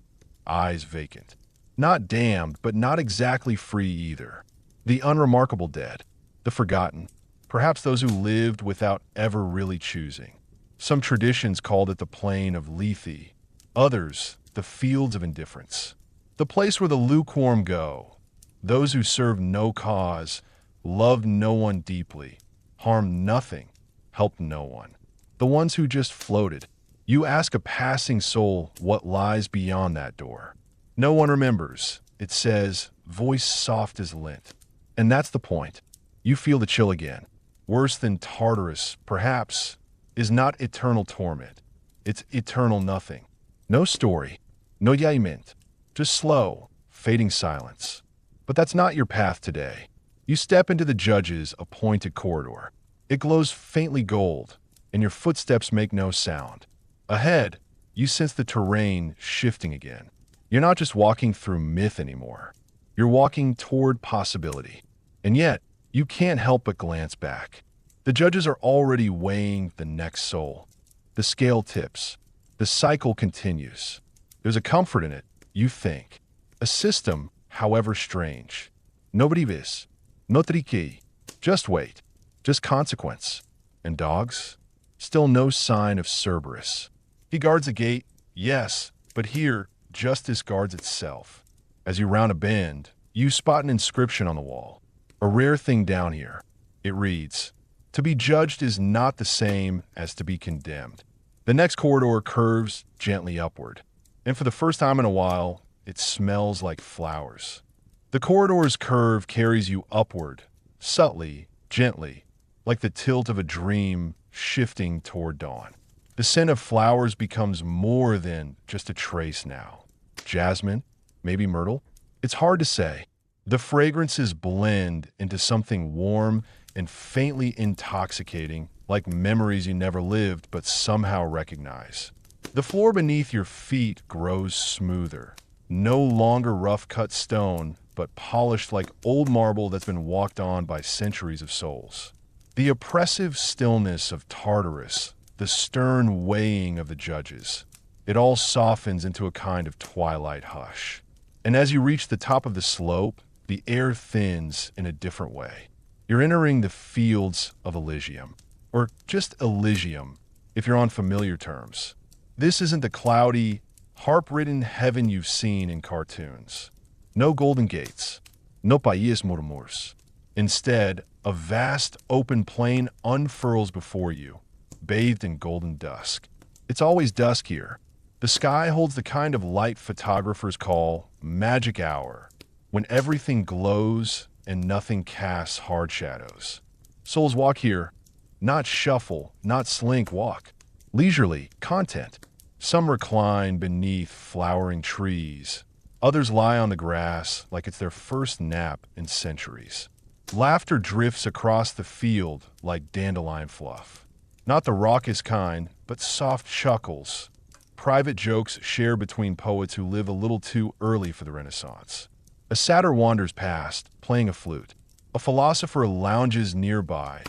eyes vacant. Not damned, but not exactly free either. The unremarkable dead. The forgotten. Perhaps those who lived without ever really choosing. Some traditions called it the plain of Lethe. Others, the fields of indifference. The place where the lukewarm go. Those who serve no cause, loved no one deeply, harmed nothing, helped no one. The ones who just floated. You ask a passing soul what lies beyond that door. No one remembers. It says, voice soft as lint. And that's the point. You feel the chill again. Worse than Tartarus, perhaps, is not eternal torment. It's eternal nothing. No story, no yaiment, just slow, fading silence. But that's not your path today. You step into the judge's appointed corridor. It glows faintly gold, and your footsteps make no sound. Ahead, you sense the terrain shifting again. You're not just walking through myth anymore. You're walking toward possibility. And yet, you can't help but glance back. The judges are already weighing the next soul. The scale tips. The cycle continues. There's a comfort in it, you think. A system, however strange. Nobody vis. Notriki. Just wait. Just consequence. And dogs? Still no sign of Cerberus. He guards a gate, yes, but here, justice guards itself. As you round a bend, you spot an inscription on the wall. A rare thing down here. It reads, "To be judged is not the same as to be condemned." The next corridor curves gently upward, and for the first time in a while, it smells like flowers. The corridor's curve carries you upward, subtly, gently, like the tilt of a dream shifting toward dawn. The scent of flowers becomes more than just a trace now. Jasmine, maybe myrtle? It's hard to say. The fragrances blend into something warm and faintly intoxicating, like memories you never lived but somehow recognize. The floor beneath your feet grows smoother, no longer rough-cut stone, but polished like old marble that's been walked on by centuries of souls. The oppressive stillness of Tartarus, the stern weighing of the judges, it all softens into a kind of twilight hush. And as you reach the top of the slope, the air thins in a different way. You're entering the fields of Elysium, or just Elysium, if you're on familiar terms. This isn't the cloudy, harp-ridden heaven you've seen in cartoons. No golden gates, no país murmurs. Instead, a vast open plain unfurls before you, bathed in golden dusk. It's always dusk here. The sky holds the kind of light photographers call magic hour, when everything glows and nothing casts hard shadows. Souls walk here, not shuffle, not slink walk. Leisurely, content. Some recline beneath flowering trees. Others lie on the grass like it's their first nap in centuries. Laughter drifts across the field like dandelion fluff. Not the raucous kind, but soft chuckles. Private jokes shared between poets who live a little too early for the Renaissance. A satyr wanders past, playing a flute. A philosopher lounges nearby,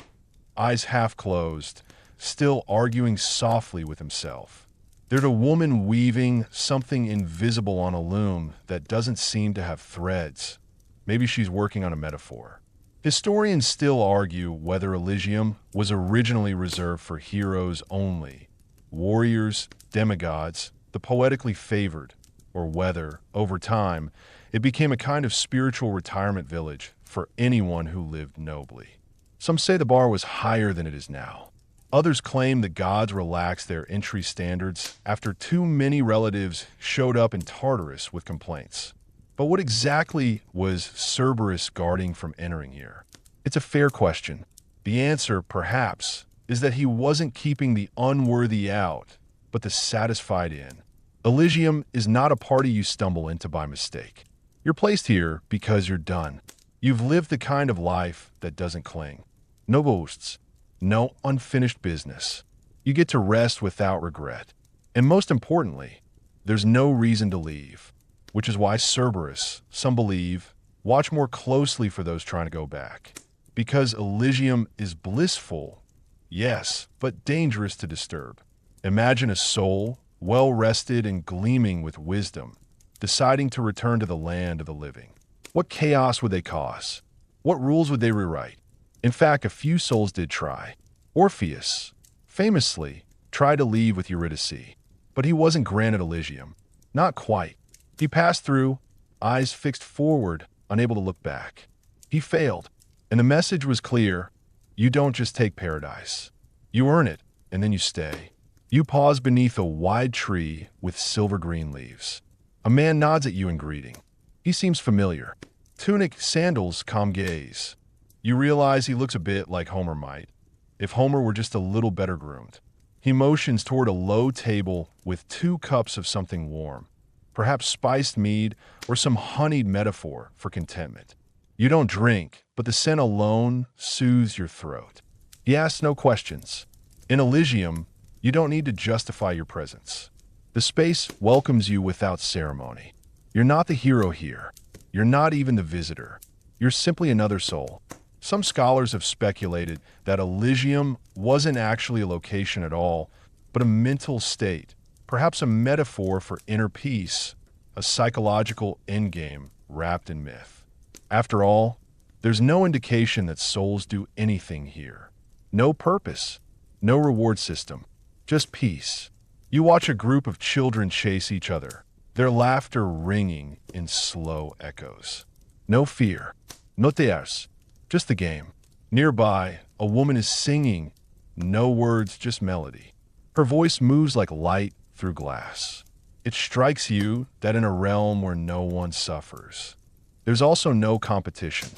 eyes half closed, still arguing softly with himself. There's a woman weaving something invisible on a loom that doesn't seem to have threads. Maybe she's working on a metaphor. Historians still argue whether Elysium was originally reserved for heroes only, warriors, demigods, the poetically favored, or whether, over time, it became a kind of spiritual retirement village for anyone who lived nobly. Some say the bar was higher than it is now. Others claim the gods relaxed their entry standards after too many relatives showed up in Tartarus with complaints. But what exactly was Cerberus guarding from entering here? It's a fair question. The answer, perhaps, is that he wasn't keeping the unworthy out, but the satisfied in. Elysium is not a party you stumble into by mistake. You're placed here because you're done. You've lived the kind of life that doesn't cling. No boasts, no unfinished business. You get to rest without regret. And most importantly, there's no reason to leave, which is why Cerberus, some believe, watch more closely for those trying to go back. Because Elysium is blissful, yes, but dangerous to disturb. Imagine a soul, well-rested and gleaming with wisdom, deciding to return to the land of the living. What chaos would they cause? What rules would they rewrite? In fact, a few souls did try. Orpheus, famously, tried to leave with Eurydice, but he wasn't granted Elysium. Not quite. He passed through, eyes fixed forward, unable to look back. He failed, and the message was clear. You don't just take paradise. You earn it, and then you stay. You pause beneath a wide tree with silver-green leaves. A man nods at you in greeting. He seems familiar. Tunic, sandals, calm gaze. You realize he looks a bit like Homer might, if Homer were just a little better groomed. He motions toward a low table with 2 cups of something warm, perhaps spiced mead or some honeyed metaphor for contentment. You don't drink, but the scent alone soothes your throat. He asks no questions. In Elysium, you don't need to justify your presence. The space welcomes you without ceremony. You're not the hero here. You're not even the visitor. You're simply another soul. Some scholars have speculated that Elysium wasn't actually a location at all, but a mental state, perhaps a metaphor for inner peace, a psychological endgame wrapped in myth. After all, there's no indication that souls do anything here. No purpose, no reward system, just peace. You watch a group of children chase each other, their laughter ringing in slow echoes. No fear, no tears, just the game. Nearby, a woman is singing, no words, just melody. Her voice moves like light through glass. It strikes you that in a realm where no one suffers, there's also no competition,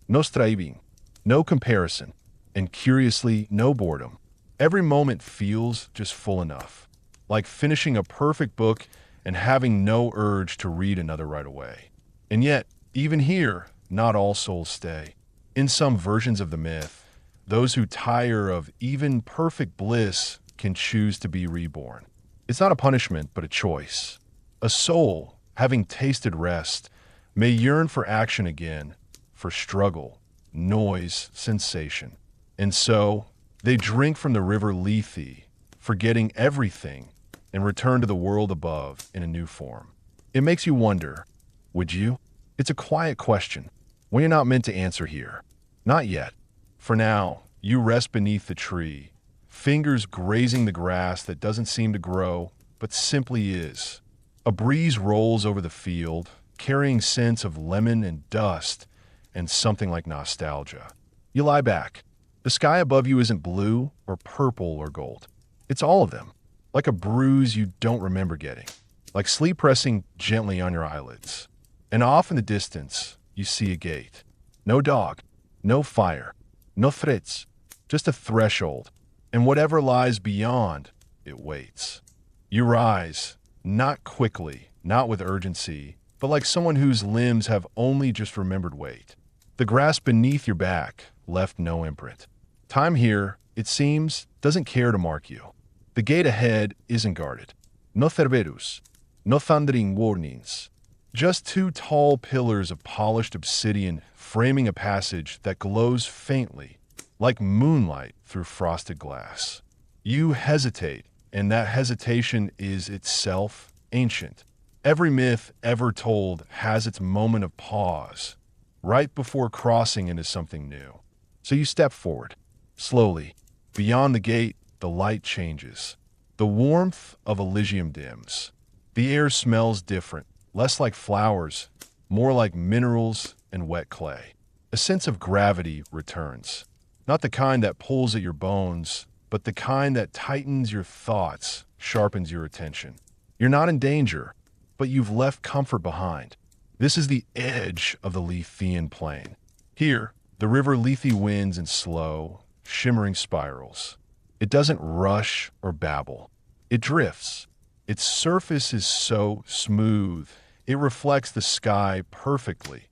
no striving, no comparison, and curiously, no boredom. Every moment feels just full enough, like finishing a perfect book and having no urge to read another right away. And yet, even here, not all souls stay. In some versions of the myth, those who tire of even perfect bliss can choose to be reborn. It's not a punishment, but a choice. A soul, having tasted rest, may yearn for action again, for struggle, noise, sensation. And so, they drink from the river Lethe, forgetting everything, and return to the world above in a new form. It makes you wonder, would you? It's a quiet question, one you're not meant to answer here. Not yet. For now, you rest beneath the tree, fingers grazing the grass that doesn't seem to grow, but simply is. A breeze rolls over the field, carrying scents of lemon and dust, and something like nostalgia. You lie back. The sky above you isn't blue or purple or gold. It's all of them, like a bruise you don't remember getting, like sleep pressing gently on your eyelids. And off in the distance, you see a gate. No dog, no fire, no threats, just a threshold. And whatever lies beyond, it waits. You rise, not quickly, not with urgency, but like someone whose limbs have only just remembered wait. The grass beneath your back left no imprint. Time here, it seems, doesn't care to mark you. The gate ahead isn't guarded. No Cerberus, no thundering warnings. Just two tall pillars of polished obsidian framing a passage that glows faintly, like moonlight through frosted glass. You hesitate, and that hesitation is itself ancient. Every myth ever told has its moment of pause, right before crossing into something new. So you step forward, slowly. Beyond the gate, the light changes. The warmth of Elysium dims. The air smells different, less like flowers, more like minerals and wet clay. A sense of gravity returns. Not the kind that pulls at your bones, but the kind that tightens your thoughts, sharpens your attention. You're not in danger, but you've left comfort behind. This is the edge of the Lethean plain. Here, the river Lethe winds in slow, shimmering spirals. It doesn't rush or babble. It drifts. Its surface is so smooth, it reflects the sky perfectly,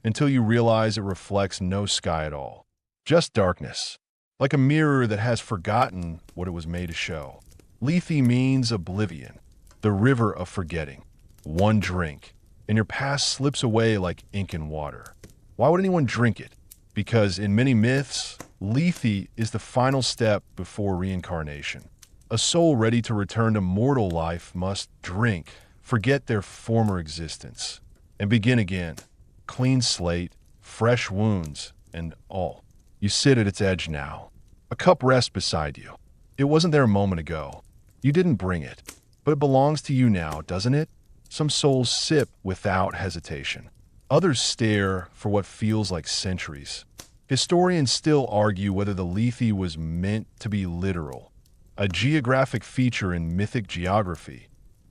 until you realize it reflects no sky at all. Just darkness, like a mirror that has forgotten what it was made to show. Lethe means oblivion, the river of forgetting. One drink, and your past slips away like ink in water. Why would anyone drink it? Because in many myths, Lethe is the final step before reincarnation. A soul ready to return to mortal life must drink, forget their former existence, and begin again. Clean slate, fresh wounds, and all. You sit at its edge now. A cup rests beside you. It wasn't there a moment ago. You didn't bring it, but it belongs to you now, doesn't it? Some souls sip without hesitation. Others stare for what feels like centuries. Historians still argue whether the Lethe was meant to be literal, a geographic feature in mythic geography,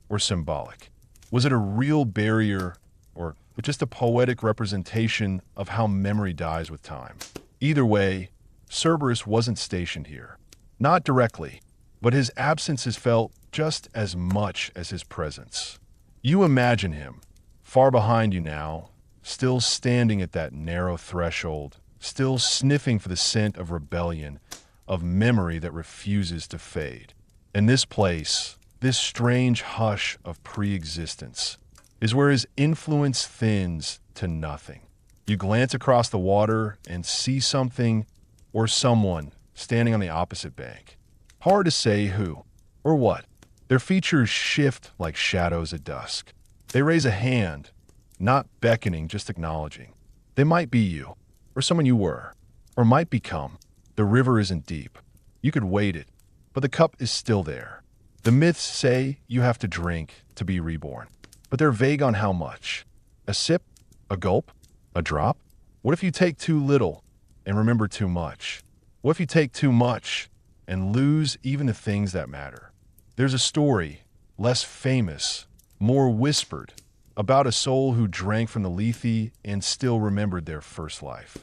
or symbolic. Was it a real barrier, or just a poetic representation of how memory dies with time? Either way, Cerberus wasn't stationed here. Not directly, but his absence is felt just as much as his presence. You imagine him, far behind you now, still standing at that narrow threshold, still sniffing for the scent of rebellion, of memory that refuses to fade. And this place, this strange hush of pre-existence, is where his influence thins to nothing. You glance across the water and see something or someone standing on the opposite bank. Hard to say who or what. Their features shift like shadows at dusk. They raise a hand, not beckoning, just acknowledging. They might be you, or someone you were, or might become. The river isn't deep. You could wade it, but the cup is still there. The myths say you have to drink to be reborn, but they're vague on how much. A sip? A gulp? A drop? What if you take too little and remember too much? What if you take too much and lose even the things that matter? There's a story, less famous, more whispered, about a soul who drank from the Lethe and still remembered their first life.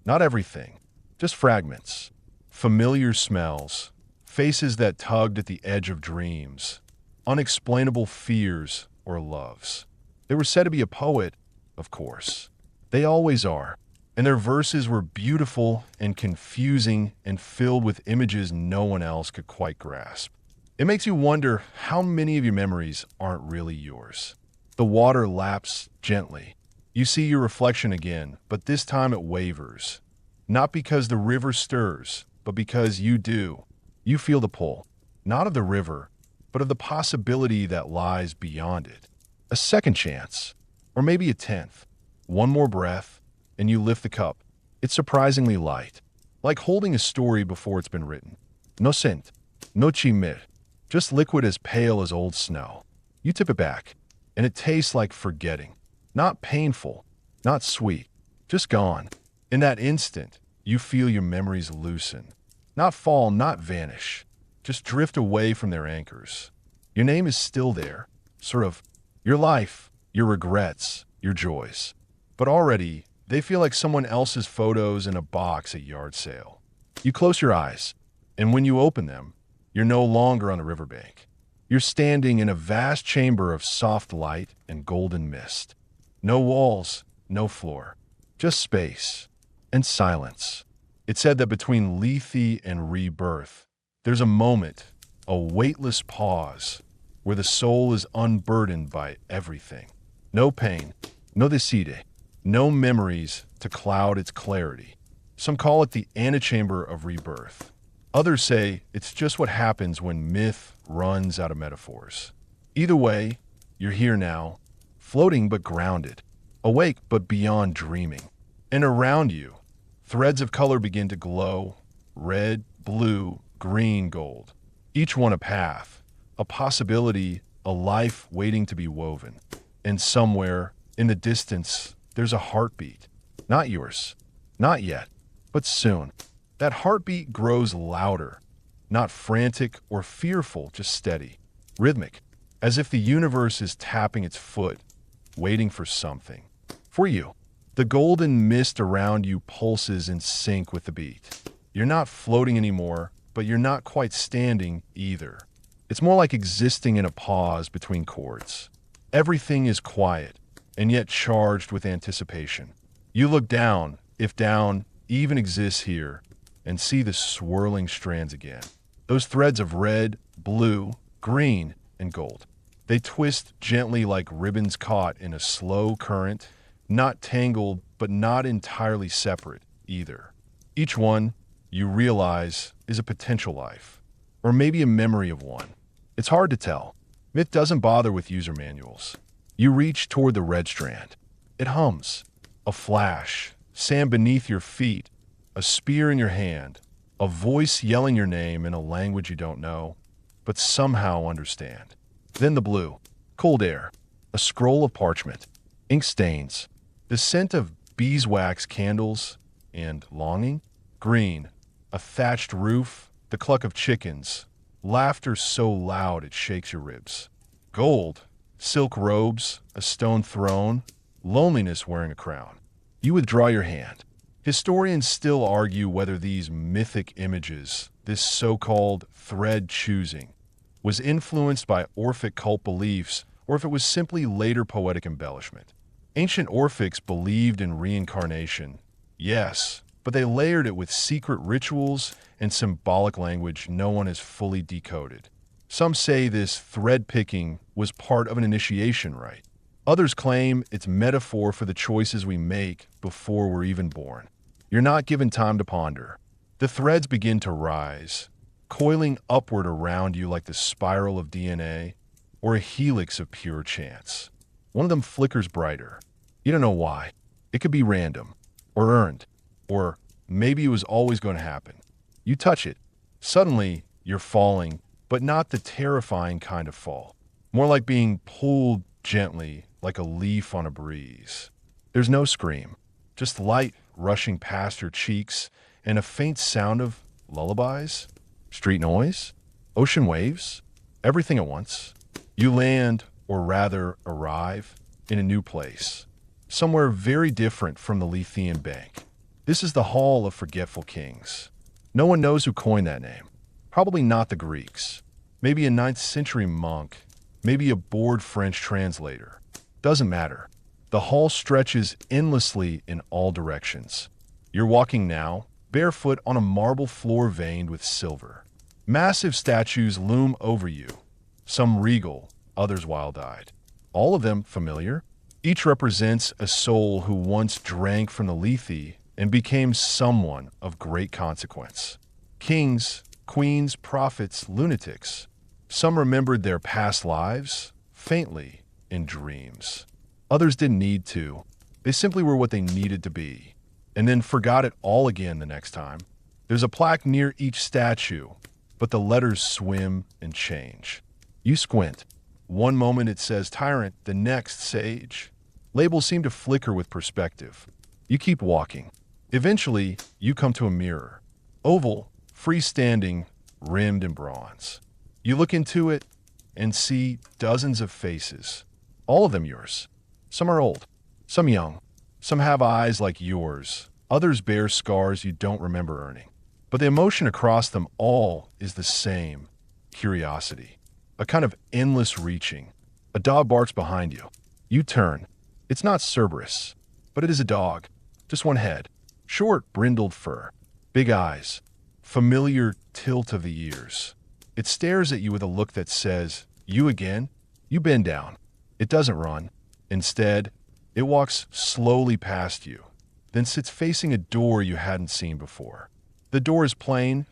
Not everything, just fragments. Familiar smells, faces that tugged at the edge of dreams, unexplainable fears or loves. They were said to be a poet, of course. They always are. And their verses were beautiful and confusing and filled with images no one else could quite grasp. It makes you wonder how many of your memories aren't really yours. The water laps gently. You see your reflection again, but this time it wavers. Not because the river stirs, but because you do. You feel the pull, not of the river, but of the possibility that lies beyond it. A second chance, or maybe a 10th. One more breath, and you lift the cup. It's surprisingly light, like holding a story before it's been written. No scent, no chimir, just liquid as pale as old snow. You tip it back, and it tastes like forgetting. Not painful, not sweet, just gone. In that instant, you feel your memories loosen. Not fall, not vanish, just drift away from their anchors. Your name is still there, sort of your life, your regrets, your joys. But already, they feel like someone else's photos in a box at yard sale. You close your eyes, and when you open them, you're no longer on the riverbank. You're standing in a vast chamber of soft light and golden mist. No walls, no floor, just space and silence. It's said that between Lethe and rebirth, there's a moment, a weightless pause, where the soul is unburdened by everything. No pain, no decide, no memories to cloud its clarity. Some call it the antechamber of rebirth. Others say it's just what happens when myth runs out of metaphors. Either way, you're here now, floating but grounded, awake but beyond dreaming. And around you, threads of color begin to glow, red, blue, green, gold. Each one a path, a possibility, a life waiting to be woven. And somewhere, in the distance, there's a heartbeat. Not yours, not yet, but soon. That heartbeat grows louder, not frantic or fearful, just steady, rhythmic, as if the universe is tapping its foot, waiting for something. For you, the golden mist around you pulses in sync with the beat. You're not floating anymore, but you're not quite standing either. It's more like existing in a pause between chords. Everything is quiet, and yet charged with anticipation. You look down, if down even exists here, and see the swirling strands again. Those threads of red, blue, green, and gold. They twist gently like ribbons caught in a slow current, not tangled, but not entirely separate either. Each one, you realize, is a potential life, or maybe a memory of one. It's hard to tell. Myth doesn't bother with user manuals. You reach toward the red strand. It hums. A flash, sand beneath your feet, a spear in your hand, a voice yelling your name in a language you don't know, but somehow understand. Then the blue, cold air, a scroll of parchment, ink stains, the scent of beeswax candles, and longing. Green, a thatched roof, the cluck of chickens, laughter so loud it shakes your ribs. Gold, silk robes, a stone throne, loneliness wearing a crown. You withdraw your hand. Historians still argue whether these mythic images, this so-called thread choosing, was influenced by Orphic cult beliefs or if it was simply later poetic embellishment. Ancient Orphics believed in reincarnation, yes, but they layered it with secret rituals and symbolic language no one has fully decoded. Some say this thread picking was part of an initiation rite. Others claim it's metaphor for the choices we make before we're even born. You're not given time to ponder. The threads begin to rise, coiling upward around you like the spiral of DNA or a helix of pure chance. One of them flickers brighter. You don't know why. It could be random, or earned, or maybe it was always going to happen. You touch it. Suddenly, you're falling, but not the terrifying kind of fall. More like being pulled gently, like a leaf on a breeze. There's no scream, just light rushing past your cheeks and a faint sound of lullabies, street noise, ocean waves. everything at once. You land, or rather arrive, in a new place, somewhere very different from the Lethean Bank. This is the Hall of Forgetful Kings. No one knows who coined that name. Probably not the Greeks. Maybe a 9th century monk. Maybe a bored French translator. Doesn't matter. The hall stretches endlessly in all directions. You're walking now, barefoot on a marble floor veined with silver. Massive statues loom over you, some regal, others wild-eyed. All of them familiar. Each represents a soul who once drank from the Lethe and became someone of great consequence. Kings, queens, prophets, lunatics. Some remembered their past lives, faintly, in dreams. Others didn't need to. They simply were what they needed to be, and then forgot it all again the next time. There's a plaque near each statue, but the letters swim and change. You squint. One moment it says tyrant, the next sage. Labels seem to flicker with perspective. You keep walking. Eventually, you come to a mirror. Oval, freestanding, rimmed in bronze. You look into it and see dozens of faces. All of them yours. Some are old, some young. Some have eyes like yours. Others bear scars you don't remember earning. But the emotion across them all is the same. Curiosity. A kind of endless reaching. A dog barks behind you. You turn. It's not Cerberus, but it is a dog. Just one head. Short, brindled fur. Big eyes. Familiar tilt of the ears. It stares at you with a look that says, "You again?" You bend down. It doesn't run. Instead, it walks slowly past you, then sits facing a door you hadn't seen before. The door is plain,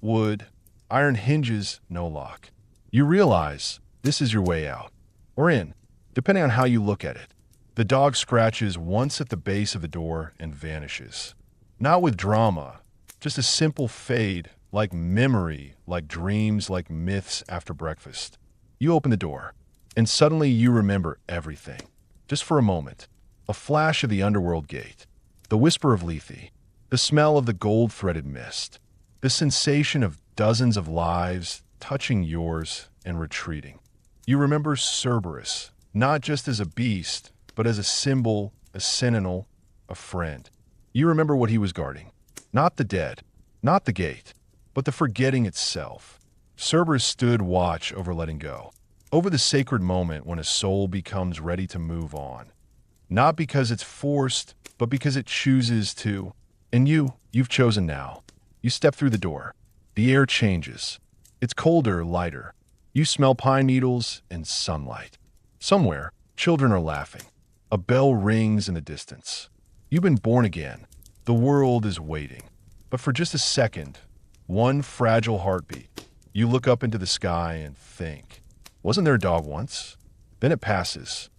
wood, iron hinges, no lock. You realize this is your way out, or in, depending on how you look at it. The dog scratches once at the base of the door and vanishes. Not with drama, just a simple fade, like memory, like dreams, like myths after breakfast. You open the door, and suddenly you remember everything. Just for a moment. A flash of the underworld gate. The whisper of Lethe. The smell of the gold-threaded mist. The sensation of dozens of lives touching yours and retreating. You remember Cerberus, not just as a beast, but as a symbol, a sentinel, a friend. You remember what he was guarding. Not the dead, not the gate, but the forgetting itself. Cerberus stood watch over letting go, over the sacred moment when a soul becomes ready to move on. Not because it's forced, but because it chooses to. And you've chosen now. You step through the door. The air changes. It's colder, lighter. You smell pine needles and sunlight. Somewhere, children are laughing. A bell rings in the distance. You've been born again. The world is waiting. But for just a second, one fragile heartbeat, you look up into the sky and think, wasn't there a dog once? Then it passes.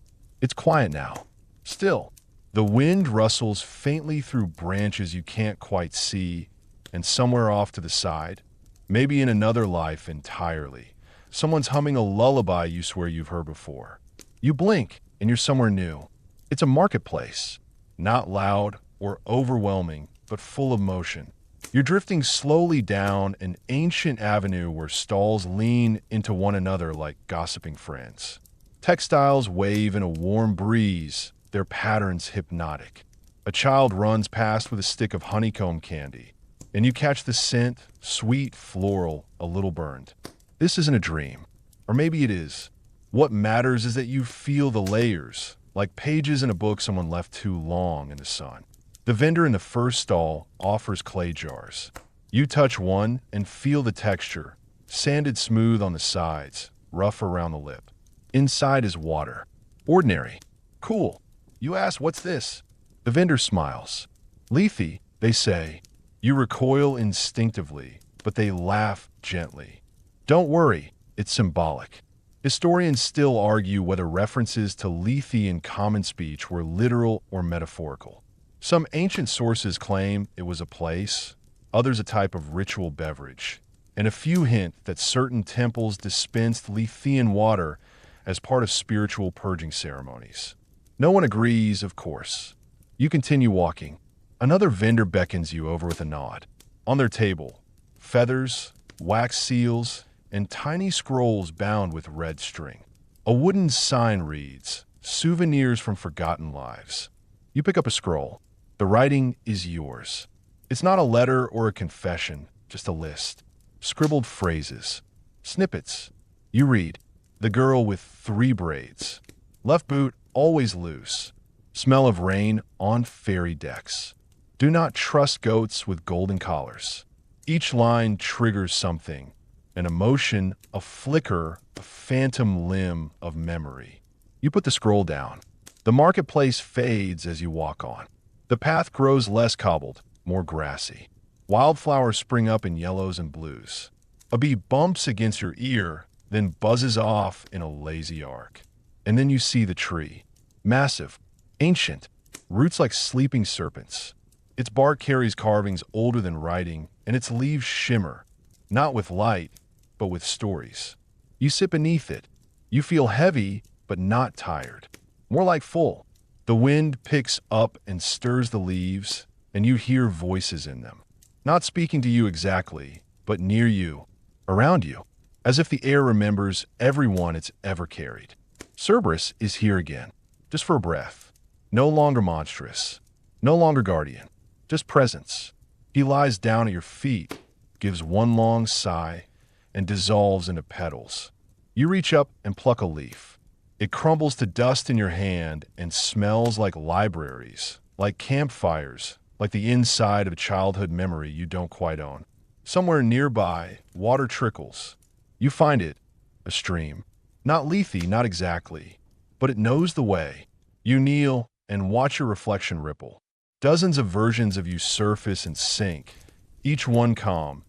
It's quiet now. Still, the wind rustles faintly through branches you can't quite see, and somewhere off to the side, maybe in another life entirely, someone's humming a lullaby you swear you've heard before. You blink, and you're somewhere new. It's a marketplace, not loud or overwhelming, but full of motion. You're drifting slowly down an ancient avenue where stalls lean into one another like gossiping friends. Textiles wave in a warm breeze, their patterns hypnotic. A child runs past with a stick of honeycomb candy, and you catch the scent, sweet, floral, a little burned. This isn't a dream. Or maybe it is. What matters is that you feel the layers, like pages in a book someone left too long in the sun. The vendor in the first stall offers clay jars. You touch one and feel the texture, sanded smooth on the sides, rough around the lip. Inside is water. Ordinary. Cool. You ask, what's this? The vendor smiles. Lethe, they say. You recoil instinctively, but they laugh gently. Don't worry, it's symbolic. Historians still argue whether references to Lethe in common speech were literal or metaphorical. Some ancient sources claim it was a place, others a type of ritual beverage, and a few hint that certain temples dispensed Lethean water as part of spiritual purging ceremonies. No one agrees, of course. You continue walking. Another vendor beckons you over with a nod. On their table, feathers, wax seals, and tiny scrolls bound with red string. A wooden sign reads, "Souvenirs from Forgotten Lives." You pick up a scroll. The writing is yours. It's not a letter or a confession, just a list. Scribbled phrases. Snippets. You read, "The girl with 3 braids. Left boot always loose. Smell of rain on fairy decks. Do not trust goats with golden collars." Each line triggers something. An emotion, a flicker, a phantom limb of memory. You put the scroll down. The marketplace fades as you walk on. The path grows less cobbled, more grassy. Wildflowers spring up in yellows and blues. A bee bumps against your ear, then buzzes off in a lazy arc. And then you see the tree. Massive, ancient, roots like sleeping serpents. Its bark carries carvings older than writing, and its leaves shimmer, not with light, but with stories. You sit beneath it. You feel heavy, but not tired. More like full. The wind picks up and stirs the leaves, and you hear voices in them. Not speaking to you exactly, but near you, around you, as if the air remembers everyone it's ever carried. Cerberus is here again, just for a breath. No longer monstrous, no longer guardian, just presence. He lies down at your feet, gives one long sigh, and dissolves into petals. You reach up and pluck a leaf. It crumbles to dust in your hand and smells like libraries, like campfires, like the inside of a childhood memory you don't quite own. Somewhere nearby, water trickles. You find it, a stream. Not lethe, not exactly, but it knows the way. You kneel and watch your reflection ripple. Dozens of versions of you surface and sink, each one calm,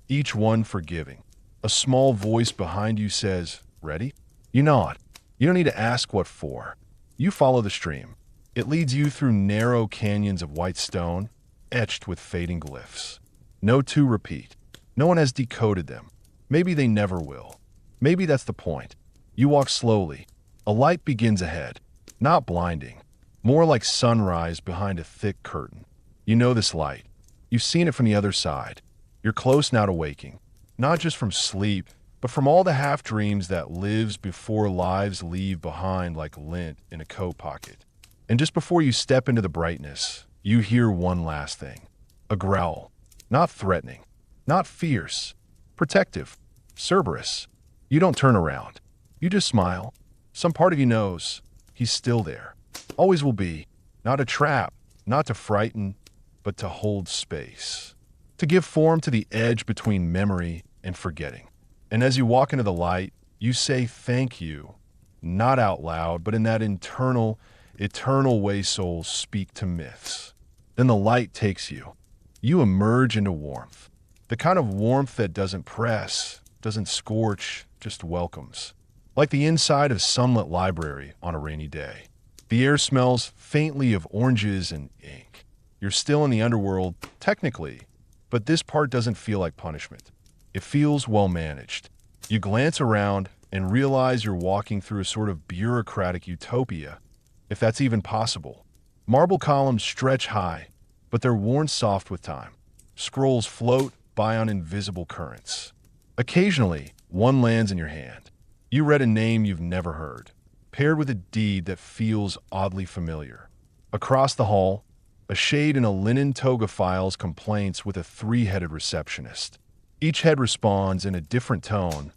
each one forgiving. A small voice behind you says, "Ready?" You nod. You don't need to ask what for. You follow the stream. It leads you through narrow canyons of white stone, etched with fading glyphs. No two repeat. No one has decoded them. Maybe they never will. Maybe that's the point. You walk slowly. A light begins ahead. Not blinding. More like sunrise behind a thick curtain. You know this light. You've seen it from the other side. You're close now to waking. Not just from sleep, but from all the half-dreams that lives before lives leave behind like lint in a coat pocket. And just before you step into the brightness, you hear one last thing. A growl. Not threatening. Not fierce. Protective. Cerberus. You don't turn around. You just smile. Some part of you knows he's still there. Always will be. Not a trap. Not to frighten, but to hold space. To give form to the edge between memory and forgetting. And as you walk into the light, you say thank you. Not out loud, but in that internal, eternal way souls speak to myths. Then the light takes you. You emerge into warmth. The kind of warmth that doesn't press, doesn't scorch, just welcomes. Like the inside of a sunlit library on a rainy day. The air smells faintly of oranges and ink. You're still in the underworld, technically, but this part doesn't feel like punishment. It feels well managed. You glance around and realize you're walking through a sort of bureaucratic utopia, if that's even possible. Marble columns stretch high, but they're worn soft with time. Scrolls float by on invisible currents. Occasionally, one lands in your hand. You read a name you've never heard, paired with a deed that feels oddly familiar. Across the hall, a shade in a linen toga files complaints with a 3-headed receptionist. Each head responds in a different tone,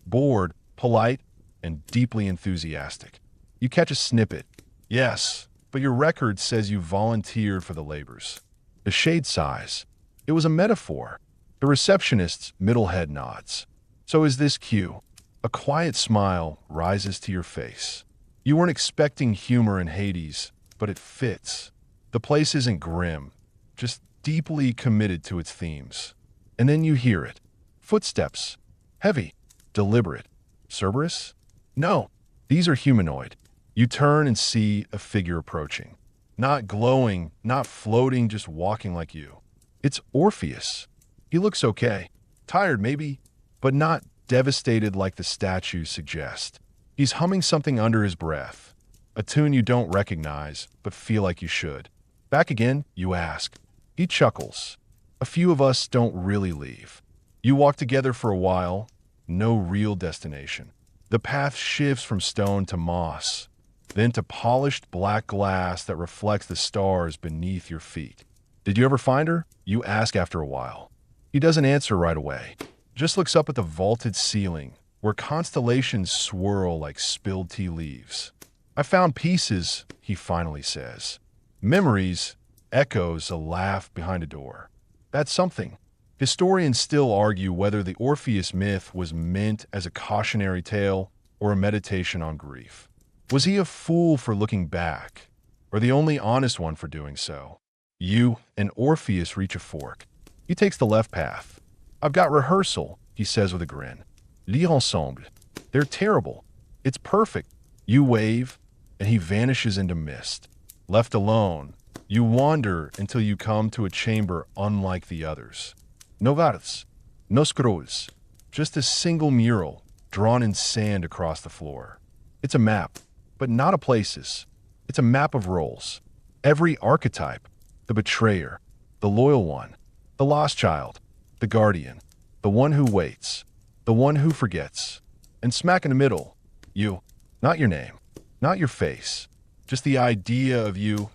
bored, polite, and deeply enthusiastic. You catch a snippet. Yes, but your record says you volunteered for the labors. The shade sighs. It was a metaphor. The receptionist's middle head nods. So is this cue. A quiet smile rises to your face. You weren't expecting humor in Hades, but it fits. The place isn't grim, just deeply committed to its themes. And then you hear it. Footsteps. Heavy. Deliberate. Cerberus? No. These are humanoid. You turn and see a figure approaching. Not glowing, not floating, just walking like you. It's Orpheus. He looks okay. Tired, maybe, but not devastated like the statues suggest. He's humming something under his breath. A tune you don't recognize, but feel like you should. Back again, you ask. He chuckles. A few of us don't really leave. You walk together for a while, no real destination. The path shifts from stone to moss, then to polished black glass that reflects the stars beneath your feet. Did you ever find her? You ask after a while. He doesn't answer right away, just looks up at the vaulted ceiling, where constellations swirl like spilled tea leaves. I found pieces, he finally says. Memories, echoes, a laugh behind a door. That's something. Historians still argue whether the Orpheus myth was meant as a cautionary tale or a meditation on grief. Was he a fool for looking back, or the only honest one for doing so? You and Orpheus reach a fork. He takes the left path. I've got rehearsal, he says with a grin. Lire ensemble. They're terrible. It's perfect. You wave, and he vanishes into mist. Left alone, you wander until you come to a chamber unlike the others. No varas, no scrolls, just a single mural drawn in sand across the floor. It's a map, but not of places. It's a map of roles. Every archetype, the betrayer, the loyal one, the lost child, the guardian, the one who waits, the one who forgets. And smack in the middle, you, not your name, not your face, just the idea of you,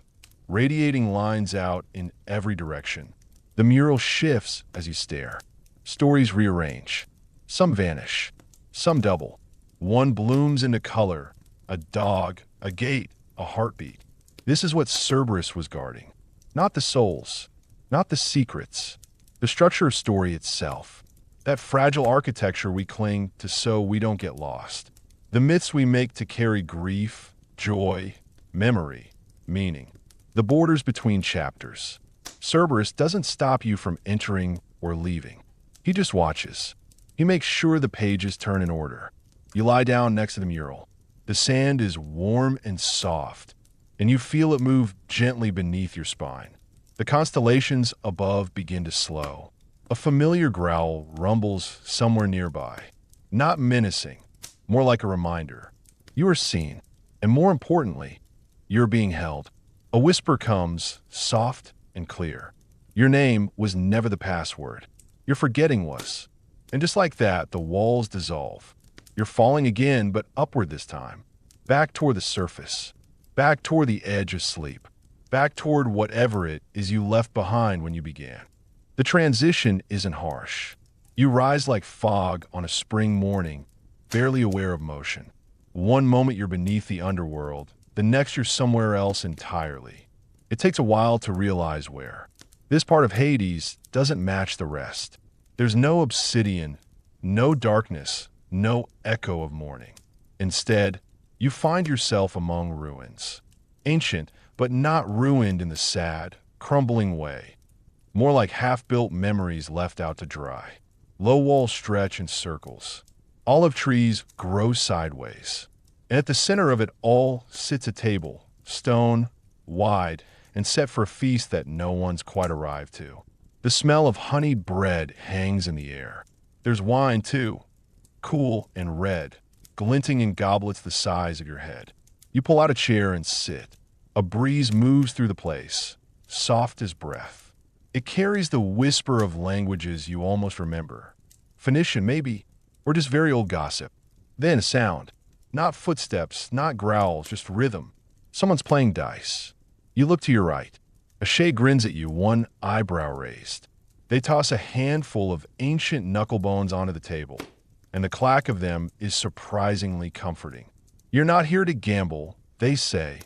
radiating lines out in every direction. The mural shifts as you stare. Stories rearrange. Some vanish. Some double. One blooms into color. A dog, a gate, a heartbeat. This is what Cerberus was guarding. Not the souls. Not the secrets. The structure of story itself. That fragile architecture we cling to so we don't get lost. The myths we make to carry grief, joy, memory, meaning. The borders between chapters. Cerberus doesn't stop you from entering or leaving. He just watches. He makes sure the pages turn in order. You lie down next to the mural. The sand is warm and soft, and you feel it move gently beneath your spine. The constellations above begin to slow. A familiar growl rumbles somewhere nearby. Not menacing, more like a reminder. You are seen, and more importantly, you're being held. A whisper comes, soft and clear. Your name was never the password. Your forgetting was. And just like that, the walls dissolve. You're falling again, but upward this time. Back toward the surface. Back toward the edge of sleep. Back toward whatever it is you left behind when you began. The transition isn't harsh. You rise like fog on a spring morning, barely aware of motion. One moment you're beneath the underworld, the next you're somewhere else entirely. It takes a while to realize where. This part of Hades doesn't match the rest. There's no obsidian, no darkness, no echo of morning. Instead, you find yourself among ruins. Ancient, but not ruined in the sad, crumbling way. More like half-built memories left out to dry. Low walls stretch in circles. Olive trees grow sideways. And at the center of it all sits a table, stone, wide, and set for a feast that no one's quite arrived to. The smell of honeyed bread hangs in the air. There's wine, too, cool and red, glinting in goblets the size of your head. You pull out a chair and sit. A breeze moves through the place, soft as breath. It carries the whisper of languages you almost remember. Phoenician, maybe, or just very old gossip. Then a sound. Not footsteps, not growls, just rhythm. Someone's playing dice. You look to your right. A Shay grins at you, one eyebrow raised. They toss a handful of ancient knuckle bones onto the table, and the clack of them is surprisingly comforting. You're not here to gamble, they say,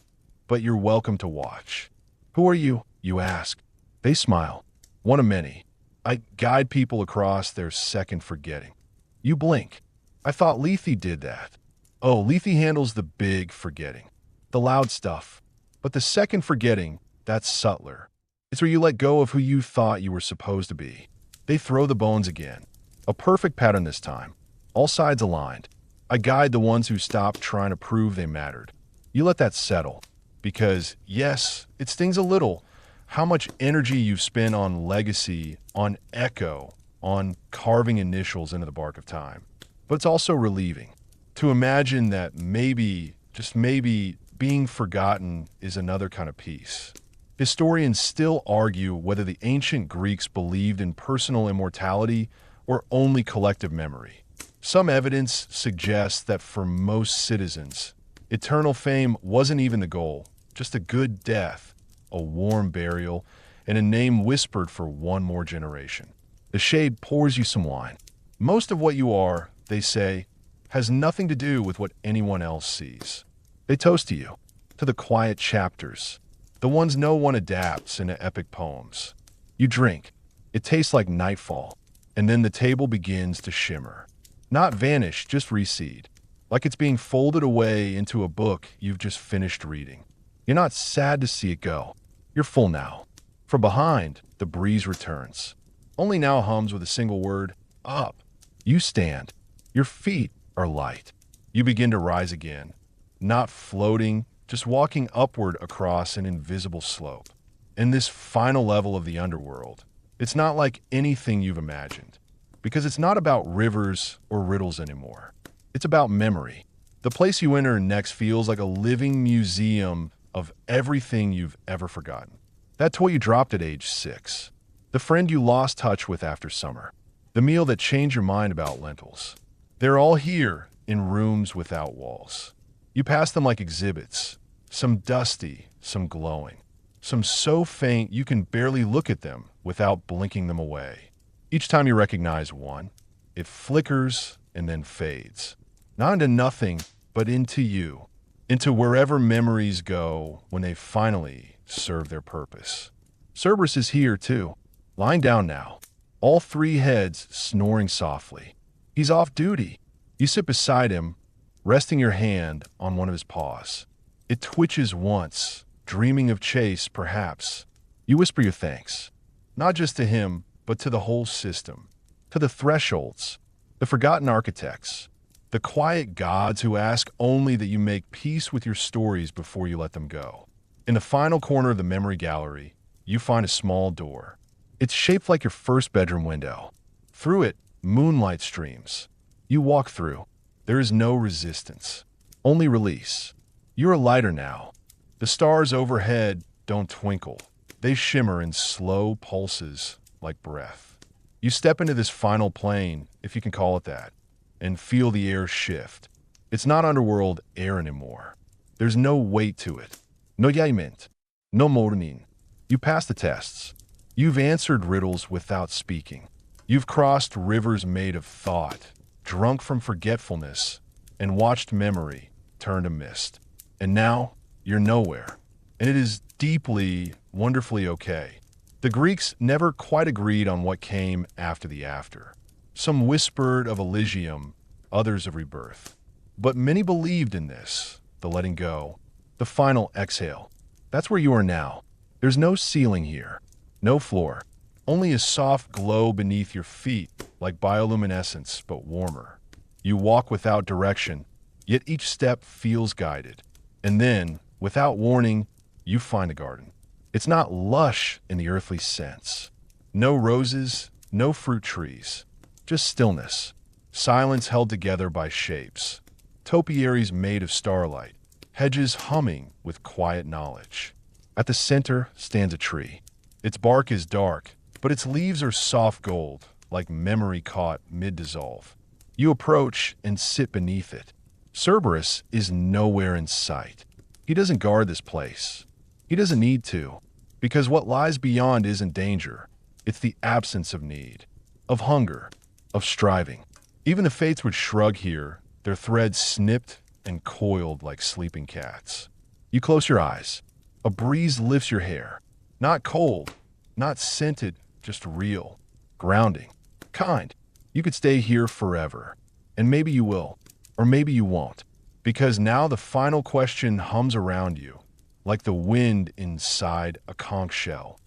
but you're welcome to watch. Who are you? You ask. They smile. One of many. I guide people across their second forgetting. You blink. I thought Lethe did that. Oh, Lethe handles the big forgetting. The loud stuff. But the second forgetting, that's subtler. It's where you let go of who you thought you were supposed to be. They throw the bones again. A perfect pattern this time. All sides aligned. I guide the ones who stopped trying to prove they mattered. You let that settle. Because, yes, it stings a little how much energy you've spent on legacy, on echo, on carving initials into the bark of time. But it's also relieving to imagine that maybe, just maybe, being forgotten is another kind of peace. Historians still argue whether the ancient Greeks believed in personal immortality or only collective memory. Some evidence suggests that for most citizens, eternal fame wasn't even the goal, just a good death, a warm burial, and a name whispered for one more generation. The shade pours you some wine. Most of what you are, they say, has nothing to do with what anyone else sees. They toast to you, to the quiet chapters, the ones no one adapts into epic poems. You drink. It tastes like nightfall, and then the table begins to shimmer. Not vanish, just recede, like it's being folded away into a book you've just finished reading. You're not sad to see it go. You're full now. From behind, the breeze returns. Only now hums with a single word, up. You stand. Your feet are light. You begin to rise again, not floating, just walking upward across an invisible slope. In this final level of the underworld, it's not like anything you've imagined, because it's not about rivers or riddles anymore. It's about memory. The place you enter next feels like a living museum of everything you've ever forgotten. That toy you dropped at age 6. The friend you lost touch with after summer. The meal that changed your mind about lentils. They're all here in rooms without walls. You pass them like exhibits, some dusty, some glowing, some so faint you can barely look at them without blinking them away. Each time you recognize one, it flickers and then fades. Not into nothing, but into you, into wherever memories go when they finally serve their purpose. Cerberus is here too, lying down now, all 3 heads snoring softly. He's off duty. You sit beside him, resting your hand on one of his paws. It twitches once, dreaming of chase, perhaps. You whisper your thanks, not just to him, but to the whole system, to the thresholds, the forgotten architects, the quiet gods who ask only that you make peace with your stories before you let them go. In the final corner of the memory gallery, you find a small door. It's shaped like your first bedroom window. Through it, moonlight streams. You walk through. There is no resistance, only release. You're lighter now. The stars overhead don't twinkle. They shimmer in slow pulses like breath. You step into this final plane, if you can call it that, and feel the air shift. It's not underworld air anymore. There's no weight to it. No yaiment. No morning. You pass the tests. You've answered riddles without speaking. You've crossed rivers made of thought, drunk from forgetfulness, and watched memory turn to mist. And now, you're nowhere. And it is deeply, wonderfully okay. The Greeks never quite agreed on what came after the after. Some whispered of Elysium, others of rebirth. But many believed in this, the letting go, the final exhale. That's where you are now. There's no ceiling here, no floor, only a soft glow beneath your feet, like bioluminescence, but warmer. You walk without direction, yet each step feels guided. And then, without warning, you find a garden. It's not lush in the earthly sense. No roses, no fruit trees, just stillness. Silence held together by shapes. Topiaries made of starlight. Hedges humming with quiet knowledge. At the center stands a tree. Its bark is dark, but its leaves are soft gold, like memory caught mid-dissolve. You approach and sit beneath it. Cerberus is nowhere in sight. He doesn't guard this place. He doesn't need to, because what lies beyond isn't danger. It's the absence of need, of hunger, of striving. Even the fates would shrug here, their threads snipped and coiled like sleeping cats. You close your eyes. A breeze lifts your hair. Not cold, not scented, just real, grounding, kind. You could stay here forever. And maybe you will, or maybe you won't. Because now the final question hums around you, like the wind inside a conch shell.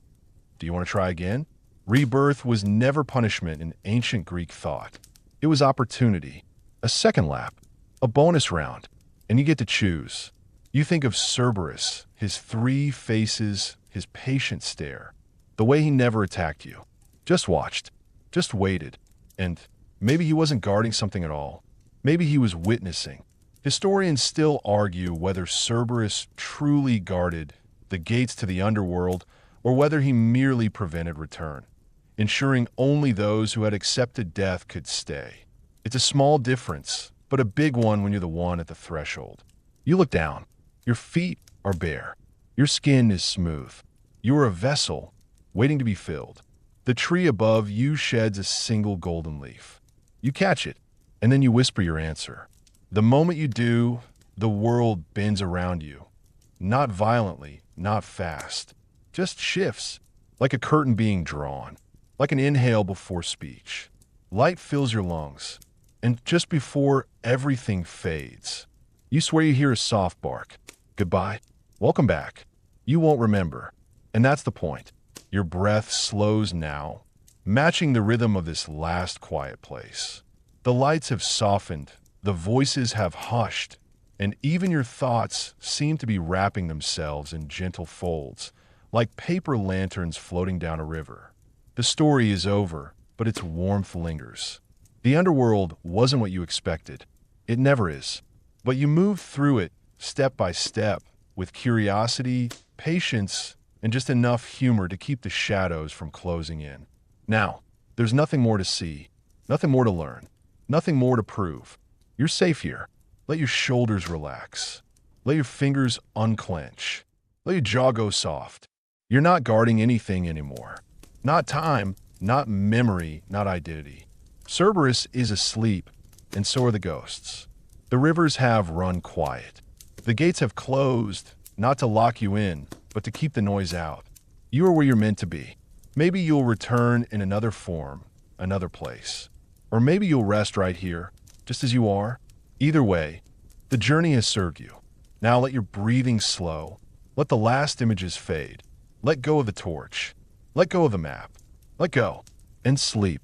Do you want to try again? Rebirth was never punishment in ancient Greek thought. It was opportunity. A second lap, a bonus round, and you get to choose. You think of Cerberus, his 3 faces, his patient stare, the way he never attacked you. Just watched, just waited, and maybe he wasn't guarding something at all. Maybe he was witnessing. Historians still argue whether Cerberus truly guarded the gates to the underworld or whether he merely prevented return, ensuring only those who had accepted death could stay. It's a small difference, but a big one when you're the one at the threshold. You look down. Your feet are bare. Your skin is smooth. You are a vessel waiting to be filled. The tree above you sheds a single golden leaf. You catch it, and then you whisper your answer. The moment you do, the world bends around you. Not violently, not fast. Just shifts, like a curtain being drawn, like an inhale before speech. Light fills your lungs, and just before everything fades, you swear you hear a soft bark. Goodbye. Welcome back. You won't remember. And that's the point. Your breath slows now, matching the rhythm of this last quiet place. The lights have softened, the voices have hushed, and even your thoughts seem to be wrapping themselves in gentle folds, like paper lanterns floating down a river. The story is over, but its warmth lingers. The underworld wasn't what you expected. It never is. But you move through it, step by step, with curiosity, patience, and just enough humor to keep the shadows from closing in. Now, there's nothing more to see, nothing more to learn, nothing more to prove. You're safe here. Let your shoulders relax. Let your fingers unclench. Let your jaw go soft. You're not guarding anything anymore. Not time, not memory, not identity. Cerberus is asleep, and so are the ghosts. The rivers have run quiet. The gates have closed, not to lock you in, but to keep the noise out. You are where you're meant to be. Maybe you'll return in another form, another place. Or maybe you'll rest right here, just as you are. Either way, the journey has served you. Now let your breathing slow. Let the last images fade. Let go of the torch. Let go of the map. Let go and sleep.